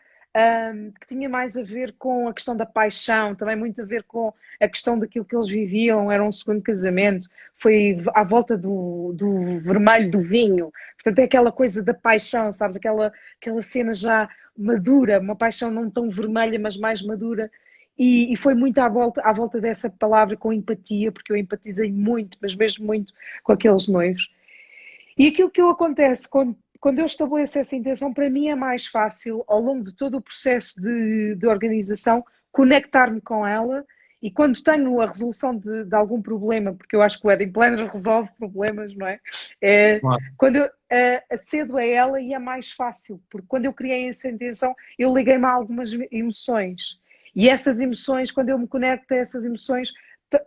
que tinha mais a ver com a questão da paixão, também muito a ver com a questão daquilo que eles viviam, era um segundo casamento, foi à volta do vermelho do vinho, portanto é aquela coisa da paixão, sabes, aquela cena já madura, uma paixão não tão vermelha, mas mais madura, e foi muito à volta dessa palavra com empatia, porque eu empatizei muito, mas mesmo muito, com aqueles noivos. E aquilo que acontece quando eu estabeleço essa intenção, para mim é mais fácil, ao longo de todo o processo de organização, conectar-me com ela. E quando tenho a resolução de algum problema, porque eu acho que o Wedding Planner resolve problemas, não é? Claro. Quando eu acedo a ela e é mais fácil, porque quando eu criei essa intenção, eu liguei-me a algumas emoções. E essas emoções, quando eu me conecto a essas emoções,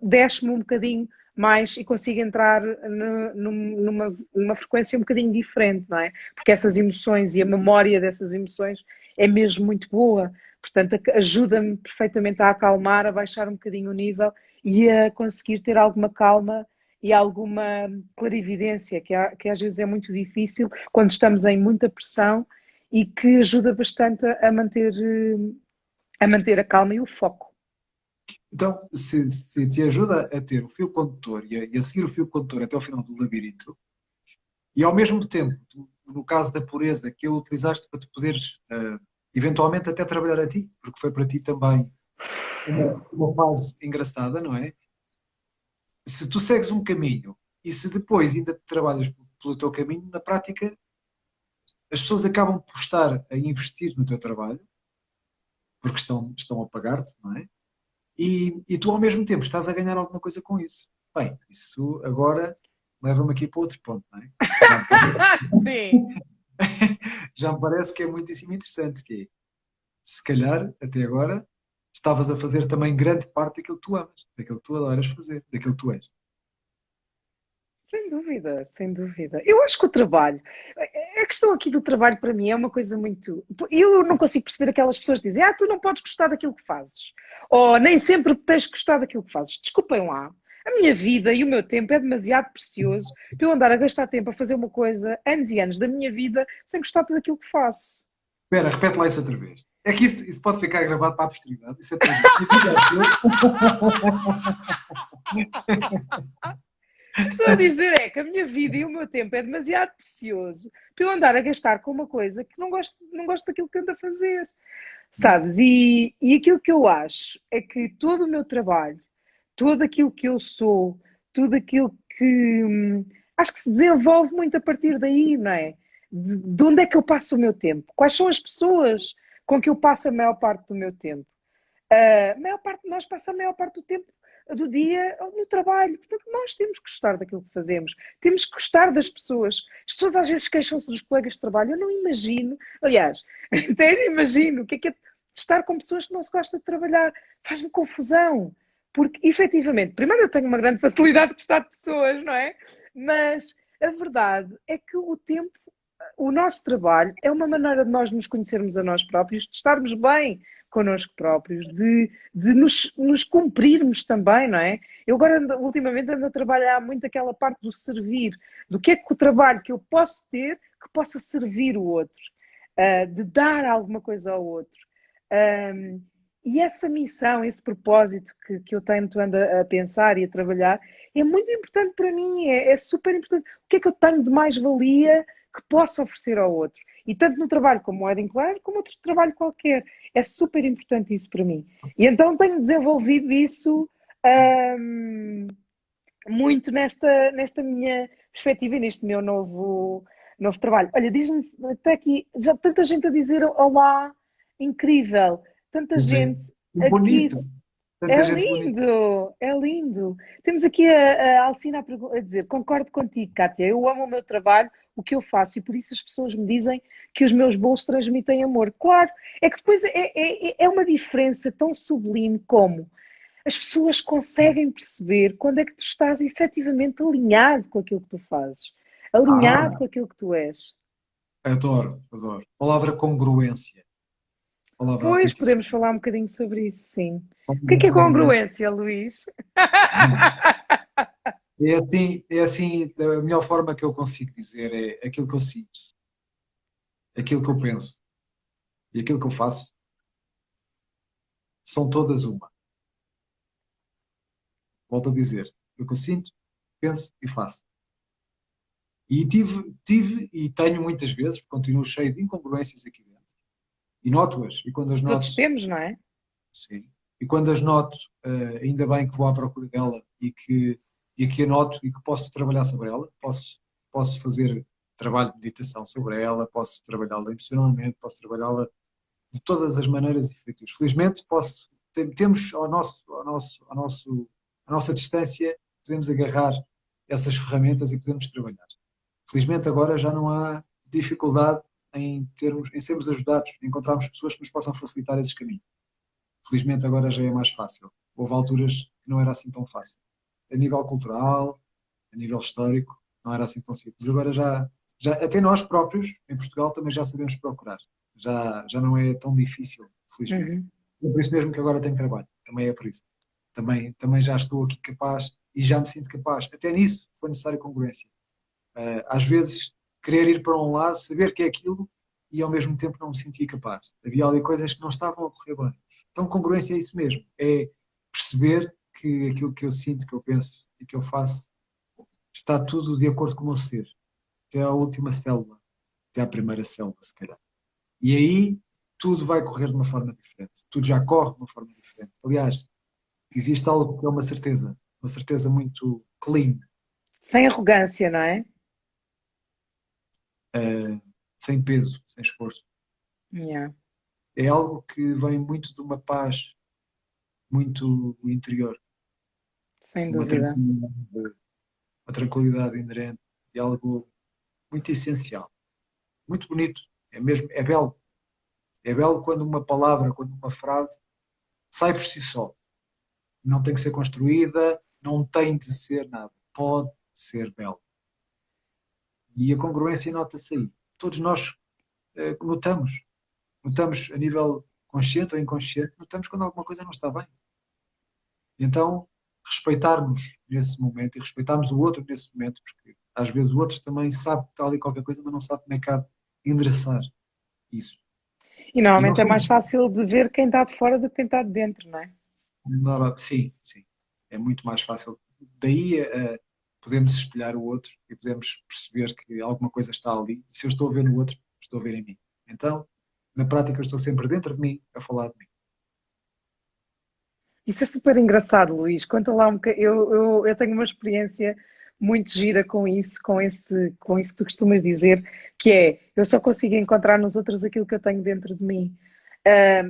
desce-me um bocadinho mais e consigo entrar numa frequência um bocadinho diferente, não é? Porque essas emoções e a memória dessas emoções é mesmo muito boa. Portanto, ajuda-me perfeitamente a acalmar, a baixar um bocadinho o nível e a conseguir ter alguma calma e alguma clarividência, que às vezes é muito difícil quando estamos em muita pressão e que ajuda bastante a manter a calma e o foco. Então, se te ajuda a ter o fio condutor e a seguir o fio condutor até ao final do labirinto, e ao mesmo tempo, no caso da pureza, que o utilizaste para te poderes eventualmente até trabalhar a ti, porque foi para ti também uma fase engraçada, não é? Se tu segues um caminho e se depois ainda te trabalhas pelo teu caminho, na prática, as pessoas acabam por estar a investir no teu trabalho, porque estão a pagar-te, não é? E tu ao mesmo tempo estás a ganhar alguma coisa com isso. Bem, isso agora leva-me aqui para outro ponto, não é? Sim. Já me parece que é muitíssimo interessante, que é, se calhar, até agora, estavas a fazer também grande parte daquilo que tu amas, daquilo que tu adoras fazer, daquilo que tu és. Sem dúvida, sem dúvida. Eu acho que o trabalho, a questão aqui do trabalho para mim é uma coisa muito. Eu não consigo perceber aquelas pessoas que dizem, tu não podes gostar daquilo que fazes, ou nem sempre tens de gostar daquilo que fazes. Desculpem lá, A minha vida e o meu tempo é demasiado precioso para eu andar a gastar tempo a fazer uma coisa, anos e anos da minha vida, sem gostar daquilo que faço. Espera, repete lá isso outra vez. É que isso pode ficar gravado para a posteridade. Isso é tão giro. Minha vida é aquilo. Estou a dizer é que a minha vida e o meu tempo é demasiado precioso para eu andar a gastar com uma coisa que não gosto daquilo que ando a fazer. Sabes? E aquilo que eu acho é que todo o meu trabalho, tudo aquilo que eu sou, tudo aquilo que acho que se desenvolve muito a partir daí, não é? De onde é que eu passo o meu tempo? Quais são as pessoas com que eu passo a maior parte do meu tempo? A maior parte de nós passa a maior parte do tempo do dia no trabalho. Portanto, nós temos que gostar daquilo que fazemos. Temos que gostar das pessoas. As pessoas às vezes queixam-se dos colegas de trabalho. Eu não imagino, aliás, até não imagino o que é estar com pessoas que não se gosta de trabalhar. Faz-me confusão. Porque, efetivamente, primeiro eu tenho uma grande facilidade de gostar de pessoas, não é? Mas a verdade é que o tempo, o nosso trabalho é uma maneira de nós nos conhecermos a nós próprios, de estarmos bem connosco próprios, de nos cumprirmos também, não é? Eu agora, ultimamente, ando a trabalhar muito aquela parte do servir, do que é que o trabalho que eu posso ter que possa servir o outro, de dar alguma coisa ao outro. E essa missão, esse propósito que eu tanto ando a pensar e a trabalhar, é muito importante para mim, é super importante. O que é que eu tenho de mais-valia que posso oferecer ao outro? E tanto no trabalho como o Wedding Planner, como outro trabalho qualquer. É super importante isso para mim. E então tenho desenvolvido isso muito nesta minha perspectiva e neste meu novo trabalho. Olha, diz-me até aqui, já tanta gente a dizer olá, incrível, tanta Pois é. gente aqui. Bonito. Tanta É gente bonita. lindo, é lindo. Temos aqui a Alcina a dizer: concordo contigo, Kátia, eu amo o meu trabalho, o que eu faço, e por isso as pessoas me dizem que os meus bolos transmitem amor. Claro, é que depois é uma diferença tão sublime como as pessoas conseguem perceber quando é que tu estás efetivamente alinhado com aquilo que tu fazes, alinhado Ah, com aquilo que tu és. adoro, adoro. Palavra congruência. Palavra Pois, autenticidade. podemos falar um bocadinho sobre isso, sim. O que é congruência, Luís? É assim, da melhor forma que eu consigo dizer é aquilo que eu sinto, aquilo que eu penso e aquilo que eu faço são todas uma. Volto a dizer, aquilo que eu sinto, penso e faço. E tive e tenho muitas vezes, porque continuo cheio de incongruências aqui dentro. E noto-as. E quando as noto, Todos temos, não é? sim. E quando as noto, ainda bem que vou à procura dela e que a noto e que posso trabalhar sobre ela, posso fazer trabalho de meditação sobre ela, posso trabalhá-la emocionalmente, posso trabalhá-la de todas as maneiras efetivas. Felizmente temos à nossa distância, podemos agarrar essas ferramentas e podemos trabalhar. Felizmente agora já não há dificuldade em sermos ajudados, em encontrarmos pessoas que nos possam facilitar esses caminhos. Felizmente agora já é mais fácil. Houve alturas que não era assim tão fácil. A nível cultural, a nível histórico, não era assim tão simples. Agora já até nós próprios, em Portugal, também já sabemos procurar. Já não é tão difícil, felizmente. Uhum. É por isso mesmo que agora tenho trabalho. Também é por isso. Também já estou aqui capaz e já me sinto capaz. Até nisso foi necessária congruência. Às vezes, querer ir para um lado, saber que é aquilo e ao mesmo tempo não me sentia capaz. Havia ali coisas que não estavam a correr bem. Então, congruência é isso mesmo. É perceber que aquilo que eu sinto, que eu penso e que eu faço está tudo de acordo com o meu ser. Até a última célula. Até à primeira célula, se calhar. E aí tudo vai correr de uma forma diferente. Tudo já corre de uma forma diferente. Aliás, existe algo que é uma certeza muito clean, Sem arrogância, não é? sem peso, sem esforço. Yeah, É algo que vem muito de uma paz muito interior, sem uma dúvida. tranquilidade, uma tranquilidade inerente e algo muito essencial, muito bonito. É mesmo, é belo. É belo quando uma palavra, quando uma frase sai por si só. Não tem que ser construída, não tem de ser nada. Pode ser belo. E a congruência nota-se aí. Todos nós notamos a nível consciente ou inconsciente, notamos quando alguma coisa não está bem. Então, respeitarmos nesse momento e respeitarmos o outro nesse momento, porque às vezes o outro também sabe que está ali qualquer coisa, mas não sabe como é que há de endereçar isso. E E não normalmente é somos. mais fácil de ver quem está de fora do que quem está de dentro, não é? Sim, sim. É muito mais fácil. Daí podemos espelhar o outro e podemos perceber que alguma coisa está ali. Se eu estou a ver no outro, estou a ver em mim. Então, na prática, eu estou sempre dentro de mim a falar de mim. Isso é super engraçado, Luís. Conta lá um bocadinho. Eu tenho uma experiência muito gira com isso, com isso que tu costumas dizer, que é eu só consigo encontrar nos outros aquilo que eu tenho dentro de mim.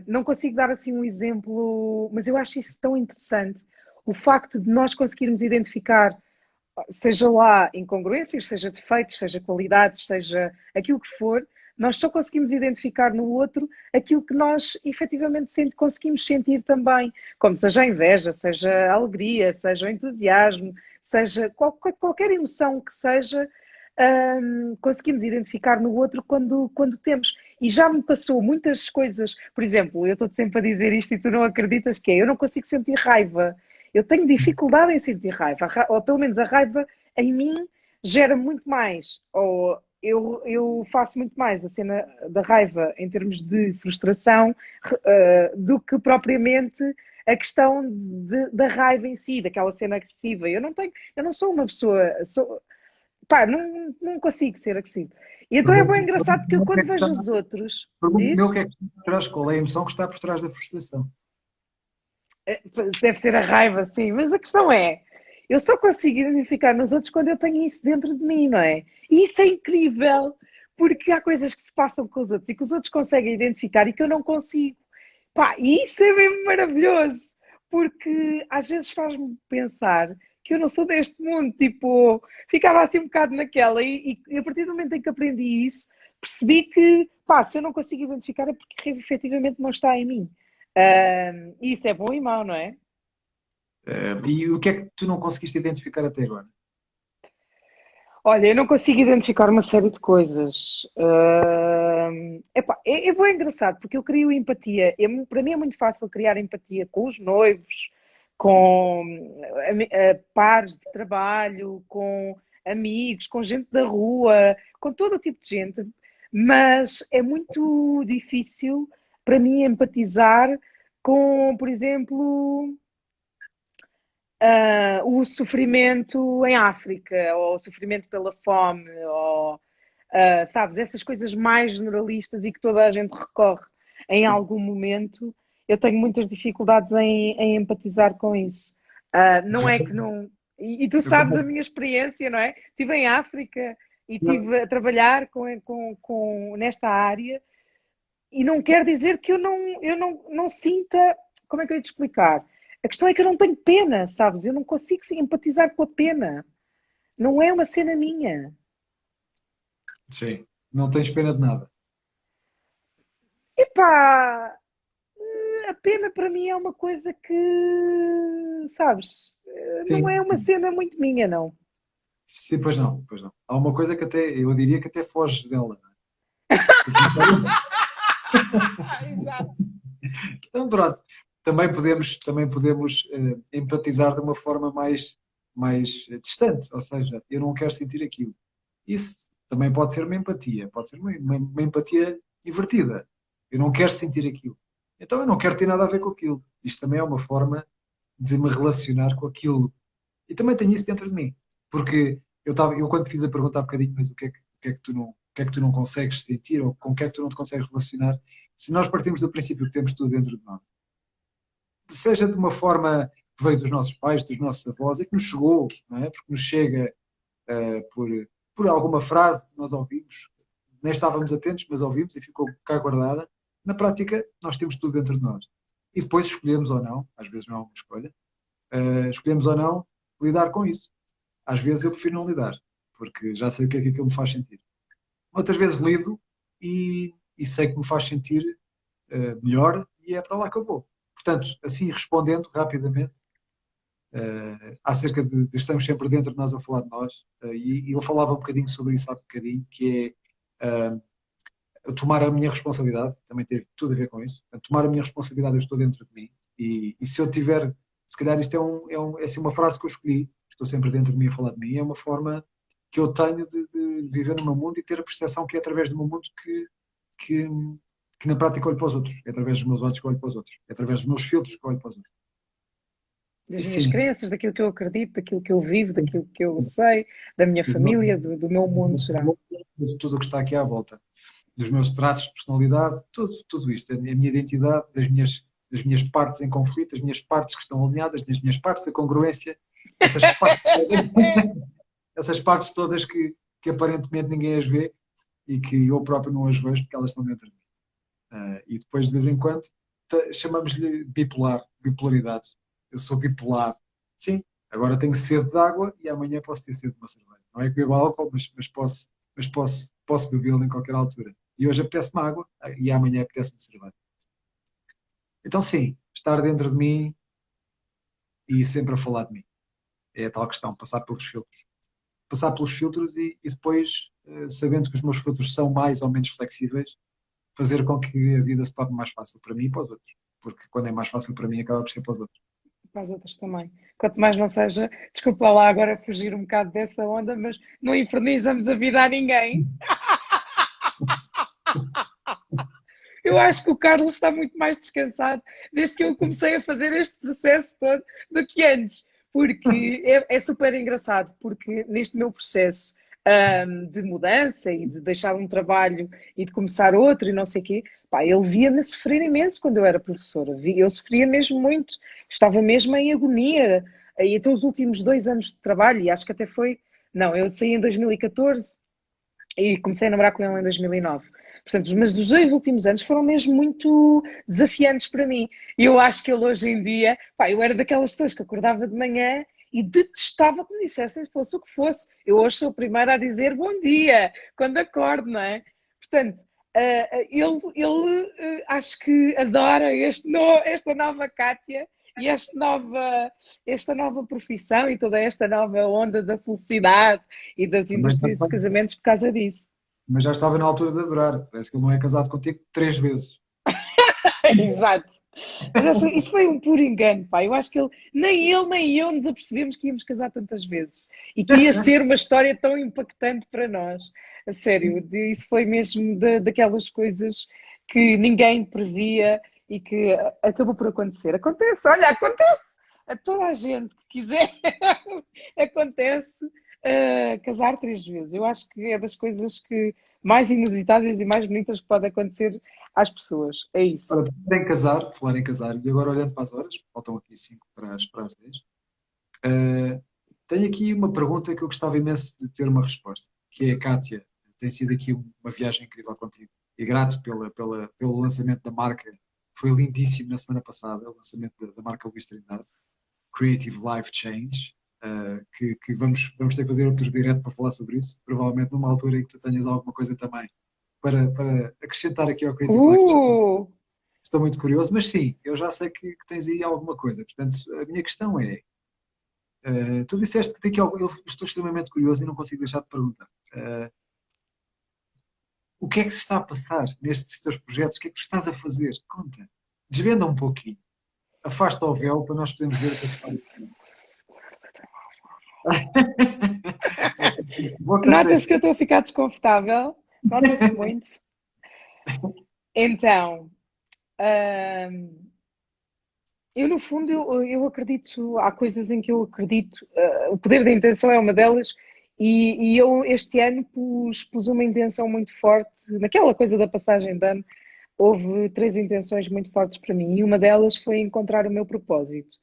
Não consigo dar assim um exemplo, mas eu acho isso tão interessante. O facto de nós conseguirmos identificar, seja lá incongruências, seja defeitos, seja qualidades, seja aquilo que for, nós só conseguimos identificar no outro aquilo que nós efetivamente conseguimos sentir também, como seja a inveja, seja a alegria, seja o entusiasmo, seja qualquer emoção que seja, conseguimos identificar no outro quando temos. E já me passou muitas coisas, por exemplo, eu estou sempre a dizer isto e tu não acreditas que é, eu não consigo sentir raiva. Eu tenho dificuldade em sentir raiva, ou pelo menos a raiva em mim gera muito mais, ou eu faço muito mais a cena da raiva em termos de frustração do que propriamente a questão da raiva em si, daquela cena agressiva. Eu não sou uma pessoa, pá, não consigo ser agressivo. E então é bem engraçado porque eu quando vejo os outros, Pergunto-me o diz, que é que está por trás, qual é a emoção que está por trás da frustração. deve ser a raiva, sim, mas a questão é, eu só consigo identificar nos outros quando eu tenho isso dentro de mim, não é? E isso é incrível, porque há coisas que se passam com os outros e que os outros conseguem identificar e que eu não consigo. Pá, e isso é mesmo maravilhoso, porque às vezes faz-me pensar que eu não sou deste mundo, tipo, ficava assim um bocado naquela, e a partir do momento em que aprendi isso, percebi que, pá, se eu não consigo identificar é porque efetivamente não está em mim. E isso é bom e mau, não é? E o que é que tu não conseguiste identificar até agora? Olha, eu não consigo identificar uma série de coisas. Epá, é bem engraçado, porque eu crio empatia. Para mim é muito fácil criar empatia com os noivos, com pares de trabalho, com amigos, com gente da rua, com todo o tipo de gente. Mas é muito difícil para mim empatizar com, por exemplo, o sofrimento em África, ou o sofrimento pela fome, ou sabes, essas coisas mais generalistas e que toda a gente recorre em algum momento, eu tenho muitas dificuldades em empatizar com isso. Não é que não. E tu Eu sabes a como- minha experiência, não é? Estive em África e estive a trabalhar nesta área, e não quer dizer que eu não sinta. Como é que eu ia te explicar? A questão é que eu não tenho pena, sabes? Eu não consigo empatizar com a pena. Não é uma cena minha. Sim, não tens pena de nada. Epá, a pena para mim é uma coisa que, sabes, não é Sim, uma cena muito minha, não. sim, pois não, pois não. Há uma coisa que até, eu diria que até foges dela, não é? Se- Exato. Então, pronto, também podemos empatizar de uma forma mais distante, ou seja, eu não quero sentir aquilo. Isso também pode ser uma empatia, pode ser uma empatia divertida. Eu não quero sentir aquilo. Então eu não quero ter nada a ver com aquilo. Isto também é uma forma de me relacionar com aquilo. E também tenho isso dentro de mim. Porque eu quando fiz a pergunta há bocadinho, mas o que é que tu não, o que é que tu não consegues sentir ou com o que é que tu não te consegues relacionar, se nós partimos do princípio que temos tudo dentro de nós, seja de uma forma que veio dos nossos pais, dos nossos avós, e que nos chegou, não é? Porque nos chega por alguma frase que nós ouvimos, nem estávamos atentos, mas ouvimos e ficou cá guardada. Na prática, nós temos tudo dentro de nós. E depois escolhemos ou não, às vezes não é uma escolha, escolhemos ou não lidar com isso. Às vezes eu prefiro não lidar, porque já sei o que é que aquilo me faz sentir. Outras vezes lido e sei que me faz sentir melhor e é para lá que eu vou. Portanto, assim respondendo rapidamente, acerca de estamos sempre dentro de nós a falar de nós, e eu falava um bocadinho sobre isso há bocadinho, que é tomar a minha responsabilidade, também teve tudo a ver com isso. Portanto, tomar a minha responsabilidade, eu estou dentro de mim, e se eu tiver, se calhar isto é assim, uma frase que eu escolhi, estou sempre dentro de mim a falar de mim, é uma forma que eu tenho de viver no meu mundo e ter a percepção que é através do meu mundo que, que na prática olho para os outros, é através dos meus olhos que olho para os outros, é através dos meus filtros que olho para os outros. E Das minhas sim, crenças, daquilo que eu acredito, daquilo que eu vivo, daquilo que eu sei, da minha do meu- família, do meu mundo geral. de tudo o que está aqui à volta, dos meus traços de personalidade, tudo isto, a minha identidade, das minhas partes em conflito, as minhas partes que estão alinhadas, das minhas partes da congruência, essas partes, essas partes todas que aparentemente ninguém as vê e que eu próprio não as vejo porque elas estão dentro de mim. E depois, de vez em quando, chamamos-lhe bipolaridade. Eu sou bipolar. Sim, agora tenho sede de água e amanhã posso ter sede de uma cerveja. Não é que bebo álcool, mas posso bebê-lo em qualquer altura. E hoje apetece-me água e amanhã apetece-me cerveja. Então, sim, estar dentro de mim e sempre a falar de mim. É a tal questão, passar pelos filtros. Passar pelos filtros e depois, sabendo que os meus filtros são mais ou menos flexíveis, fazer com que a vida se torne mais fácil para mim e para os outros. Porque quando é mais fácil para mim, acaba por ser para os outros. Para as outras também. Quanto mais não seja, desculpa lá agora fugir um bocado dessa onda, mas não infernizamos a vida a ninguém. Eu acho que o Carlos está muito mais descansado desde que eu comecei a fazer este processo todo do que antes. Porque é super engraçado, porque neste meu processo de mudança e de deixar um trabalho e de começar outro e não sei o quê, pá, ele via-me sofrer imenso quando eu era professora. Eu sofria mesmo muito, estava mesmo em agonia. E então os últimos 2 anos de trabalho, e acho que até foi... Não, eu saí em 2014 e comecei a namorar com ele em 2009. Portanto, mas os 2 últimos anos foram mesmo muito desafiantes para mim. E eu acho que ele hoje em dia, pá, eu era daquelas pessoas que acordava de manhã e detestava que me dissessem fosse o que fosse. Eu hoje sou a primeira a dizer bom dia quando acordo, não é? Portanto, ele acho que adora esta nova Kátia e esta nova profissão e toda esta nova onda da felicidade e das Também, indústrias dos casamentos por causa disso. mas já estava na altura de adorar. Parece que ele não é casado contigo 3 vezes. Exato. Mas isso foi um puro engano, pá. Eu acho que ele nem eu nos apercebemos que íamos casar tantas vezes e que ia ser uma história tão impactante para nós. A sério, isso foi mesmo daquelas coisas que ninguém previa e que acabou por acontecer. Acontece, olha, acontece a toda a gente que quiser. Acontece casar 3 vezes. Eu acho que é das coisas que mais inusitadas e mais bonitas que pode acontecer às pessoas. É isso. Ora, falar em casar, e agora olhando para as horas, faltam aqui 5 para as 10, tenho aqui uma pergunta que eu gostava imenso de ter uma resposta, que é, Kátia, tem sido aqui uma viagem incrível contigo, e grato pelo lançamento da marca, foi lindíssimo na semana passada, o lançamento da marca Luís Trindade, Creative Life Change, que vamos ter que fazer outro direto para falar sobre isso, provavelmente numa altura em que tu tenhas alguma coisa também para acrescentar aqui ao Creative Life Change. Uh! Estou muito curioso, mas sim, eu já sei que tens aí alguma coisa. Portanto, a minha questão é: tu disseste que tem aqui algo, eu estou extremamente curioso e não consigo deixar de perguntar. O que é que se está a passar nestes teus projetos? O que é que tu estás a fazer? Conta, desvenda um pouquinho, afasta o véu para nós podermos ver o que é que está a Boca Nota-se que eu fecha. estou a ficar desconfortável. Nota-se muito. Então, eu no fundo eu acredito, há coisas em que eu acredito, o poder da intenção é uma delas, e eu este ano pus uma intenção muito forte, naquela coisa da passagem de ano, houve 3 intenções muito fortes para mim, e uma delas foi encontrar o meu propósito.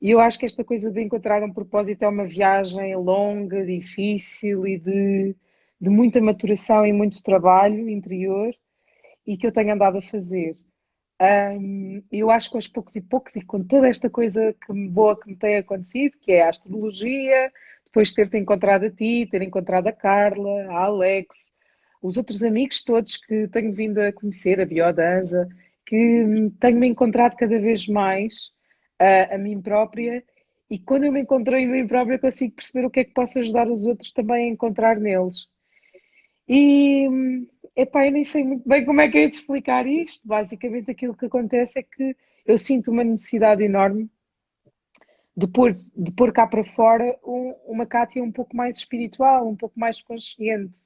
E eu acho que esta coisa de encontrar um propósito é uma viagem longa, difícil e de muita maturação e muito trabalho interior e que eu tenho andado a fazer. Eu acho que aos poucos e com toda esta coisa boa que me tem acontecido, que é a astrologia, depois de ter-te encontrado a ti, ter encontrado a Carla, a Alex, os outros amigos todos que tenho vindo a conhecer, a Biodanza, que tenho-me encontrado cada vez mais a mim própria, e quando eu me encontrei em mim própria consigo perceber o que é que posso ajudar os outros também a encontrar neles. E, epá, eu nem sei muito bem como é que é de explicar isto. Basicamente aquilo que acontece é que eu sinto uma necessidade enorme de pôr cá para fora uma Kátia um pouco mais espiritual, um pouco mais consciente.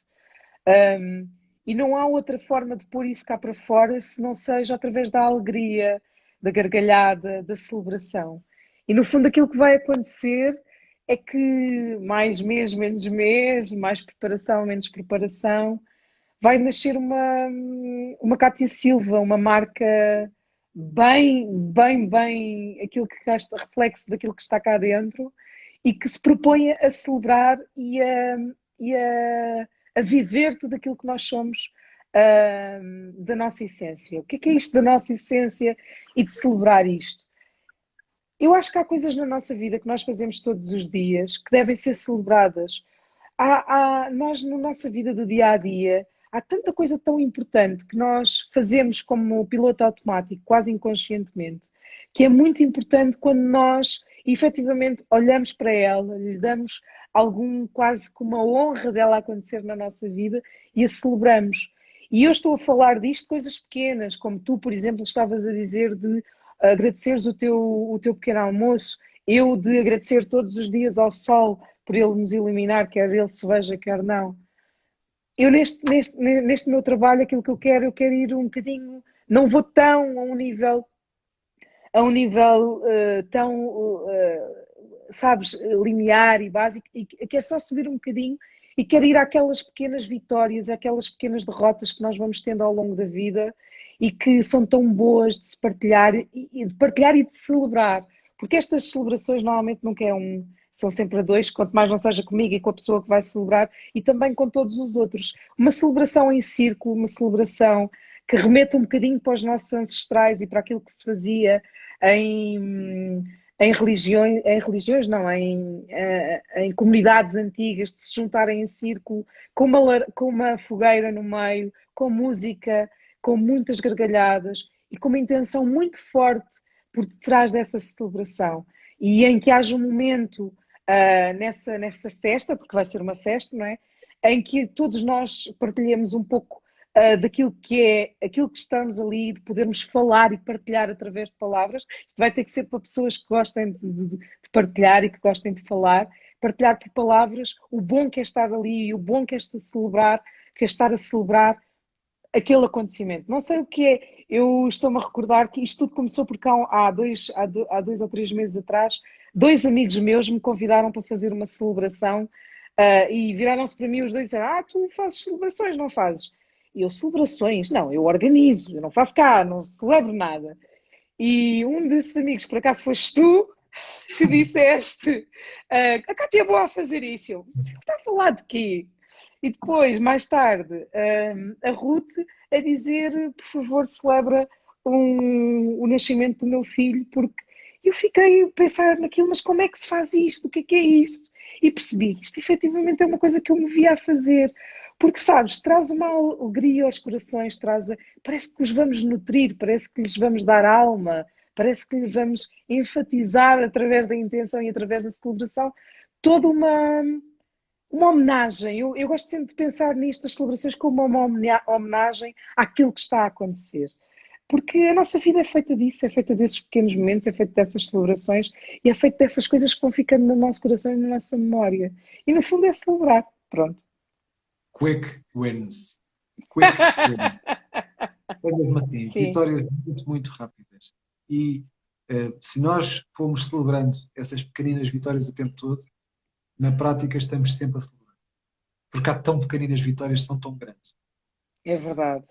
Um, e não há outra forma de pôr isso cá para fora se não seja através da alegria, da gargalhada, da celebração. E no fundo aquilo que vai acontecer é que mais mês, mais preparação, menos preparação, vai nascer uma Cátia Silva, uma marca bem aquilo que cá está, reflexo daquilo que está cá dentro e que se propõe a celebrar a viver tudo aquilo que nós somos da nossa essência. O que é isto da nossa essência e de celebrar isto? Eu acho que há coisas na nossa vida que nós fazemos todos os dias que devem ser celebradas. Nós, na nossa vida do dia a dia, há tanta coisa tão importante que nós fazemos como piloto automático, quase inconscientemente, que é muito importante quando nós efetivamente olhamos para ela, lhe damos quase como uma honra dela acontecer na nossa vida e a celebramos. E eu estou a falar disto, coisas pequenas, como tu, por exemplo, estavas a dizer de agradeceres o teu pequeno almoço, eu de agradecer todos os dias ao sol por ele nos iluminar, quer ele se veja, quer não. Eu neste meu trabalho, aquilo que eu quero ir um bocadinho, não vou tão a um nível tão, sabes, linear e básico, e quero só subir um bocadinho e quero ir àquelas pequenas vitórias, àquelas pequenas derrotas que nós vamos tendo ao longo da vida e que são tão boas de se partilhar e de celebrar, porque estas celebrações normalmente nunca é um, são sempre a dois, quanto mais não seja comigo e com a pessoa que vai celebrar e também com todos os outros. Uma celebração em círculo, uma celebração que remeta um bocadinho para os nossos ancestrais e para aquilo que se fazia em religiões não, em comunidades antigas, de se juntarem em círculo, com uma fogueira no meio, com música, com muitas gargalhadas e com uma intenção muito forte por detrás dessa celebração. E em que haja um momento nessa festa, porque vai ser uma festa, não é? Em que todos nós partilhemos um pouco daquilo que estamos ali, de podermos falar e partilhar através de palavras. Isto vai ter que ser para pessoas que gostem de partilhar e que gostem de falar, partilhar por palavras o bom que é estar ali e o bom que é estar a celebrar aquele acontecimento. Não sei o que é, eu estou-me a recordar que isto tudo começou porque há dois ou 3 meses atrás, 2 amigos meus me convidaram para fazer uma celebração e viraram-se para mim os dois e disseram: tu fazes celebrações, não fazes? E eu, celebrações? Não, eu organizo, eu não faço cá, não celebro nada. E um desses amigos, por acaso foste tu, que disseste a Cátia é boa a fazer isso. Eu, você está a falar de quê? E depois, mais tarde, a Ruth a dizer, por favor, celebra o nascimento do meu filho, porque eu fiquei a pensar naquilo, mas como é que se faz isto? O que é isto? E percebi que isto efetivamente é uma coisa que eu me via a fazer. Porque, sabes, traz uma alegria aos corações, parece que os vamos nutrir, parece que lhes vamos dar alma, parece que lhes vamos enfatizar através da intenção e através da celebração toda uma homenagem. Eu gosto sempre de pensar nisto, das celebrações, como uma homenagem àquilo que está a acontecer. Porque a nossa vida é feita disso, é feita desses pequenos momentos, é feita dessas celebrações e é feita dessas coisas que vão ficando no nosso coração e na nossa memória. E no fundo é celebrar. Pronto. Quick wins. Quick wins. É mesmo assim, Sim. vitórias muito rápidas. E se nós formos celebrando essas pequeninas vitórias o tempo todo, na prática estamos sempre a celebrar. Porque há tão pequeninas vitórias que são tão grandes. É verdade,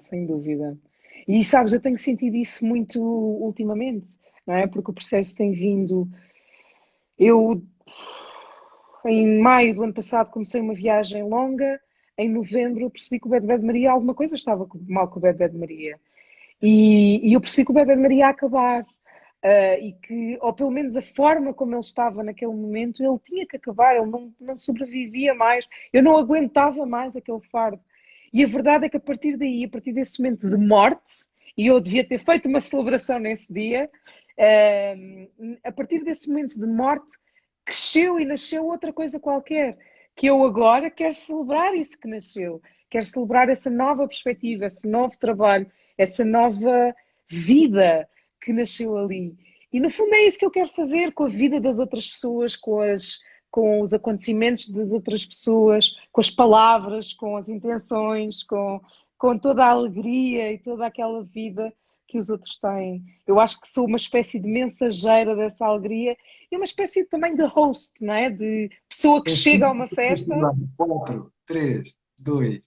sem dúvida. E sabes, eu tenho sentido isso muito ultimamente, não é? Porque o processo tem vindo. Eu, em maio do ano passado, comecei uma viagem longa. Em novembro, eu percebi que o Bebé de Maria, alguma coisa estava mal com o Bebé de Maria. E eu percebi que o Bebé de Maria ia acabar. E que, ou pelo menos a forma como ele estava naquele momento, ele tinha que acabar, ele não sobrevivia mais, eu não aguentava mais aquele fardo. E a verdade é que a partir daí, a partir desse momento de morte, e eu devia ter feito uma celebração nesse dia, a partir desse momento de morte, cresceu e nasceu outra coisa qualquer, que eu agora quero celebrar isso que nasceu, quero celebrar essa nova perspectiva, esse novo trabalho, essa nova vida que nasceu ali. E no fundo é isso que eu quero fazer com a vida das outras pessoas, com os acontecimentos das outras pessoas, com as palavras, com as intenções, com toda a alegria e toda aquela vida que os outros têm. Eu acho que sou uma espécie de mensageira dessa alegria e uma espécie também de host, não é? De pessoa que chega a uma festa. 4, 3, 2,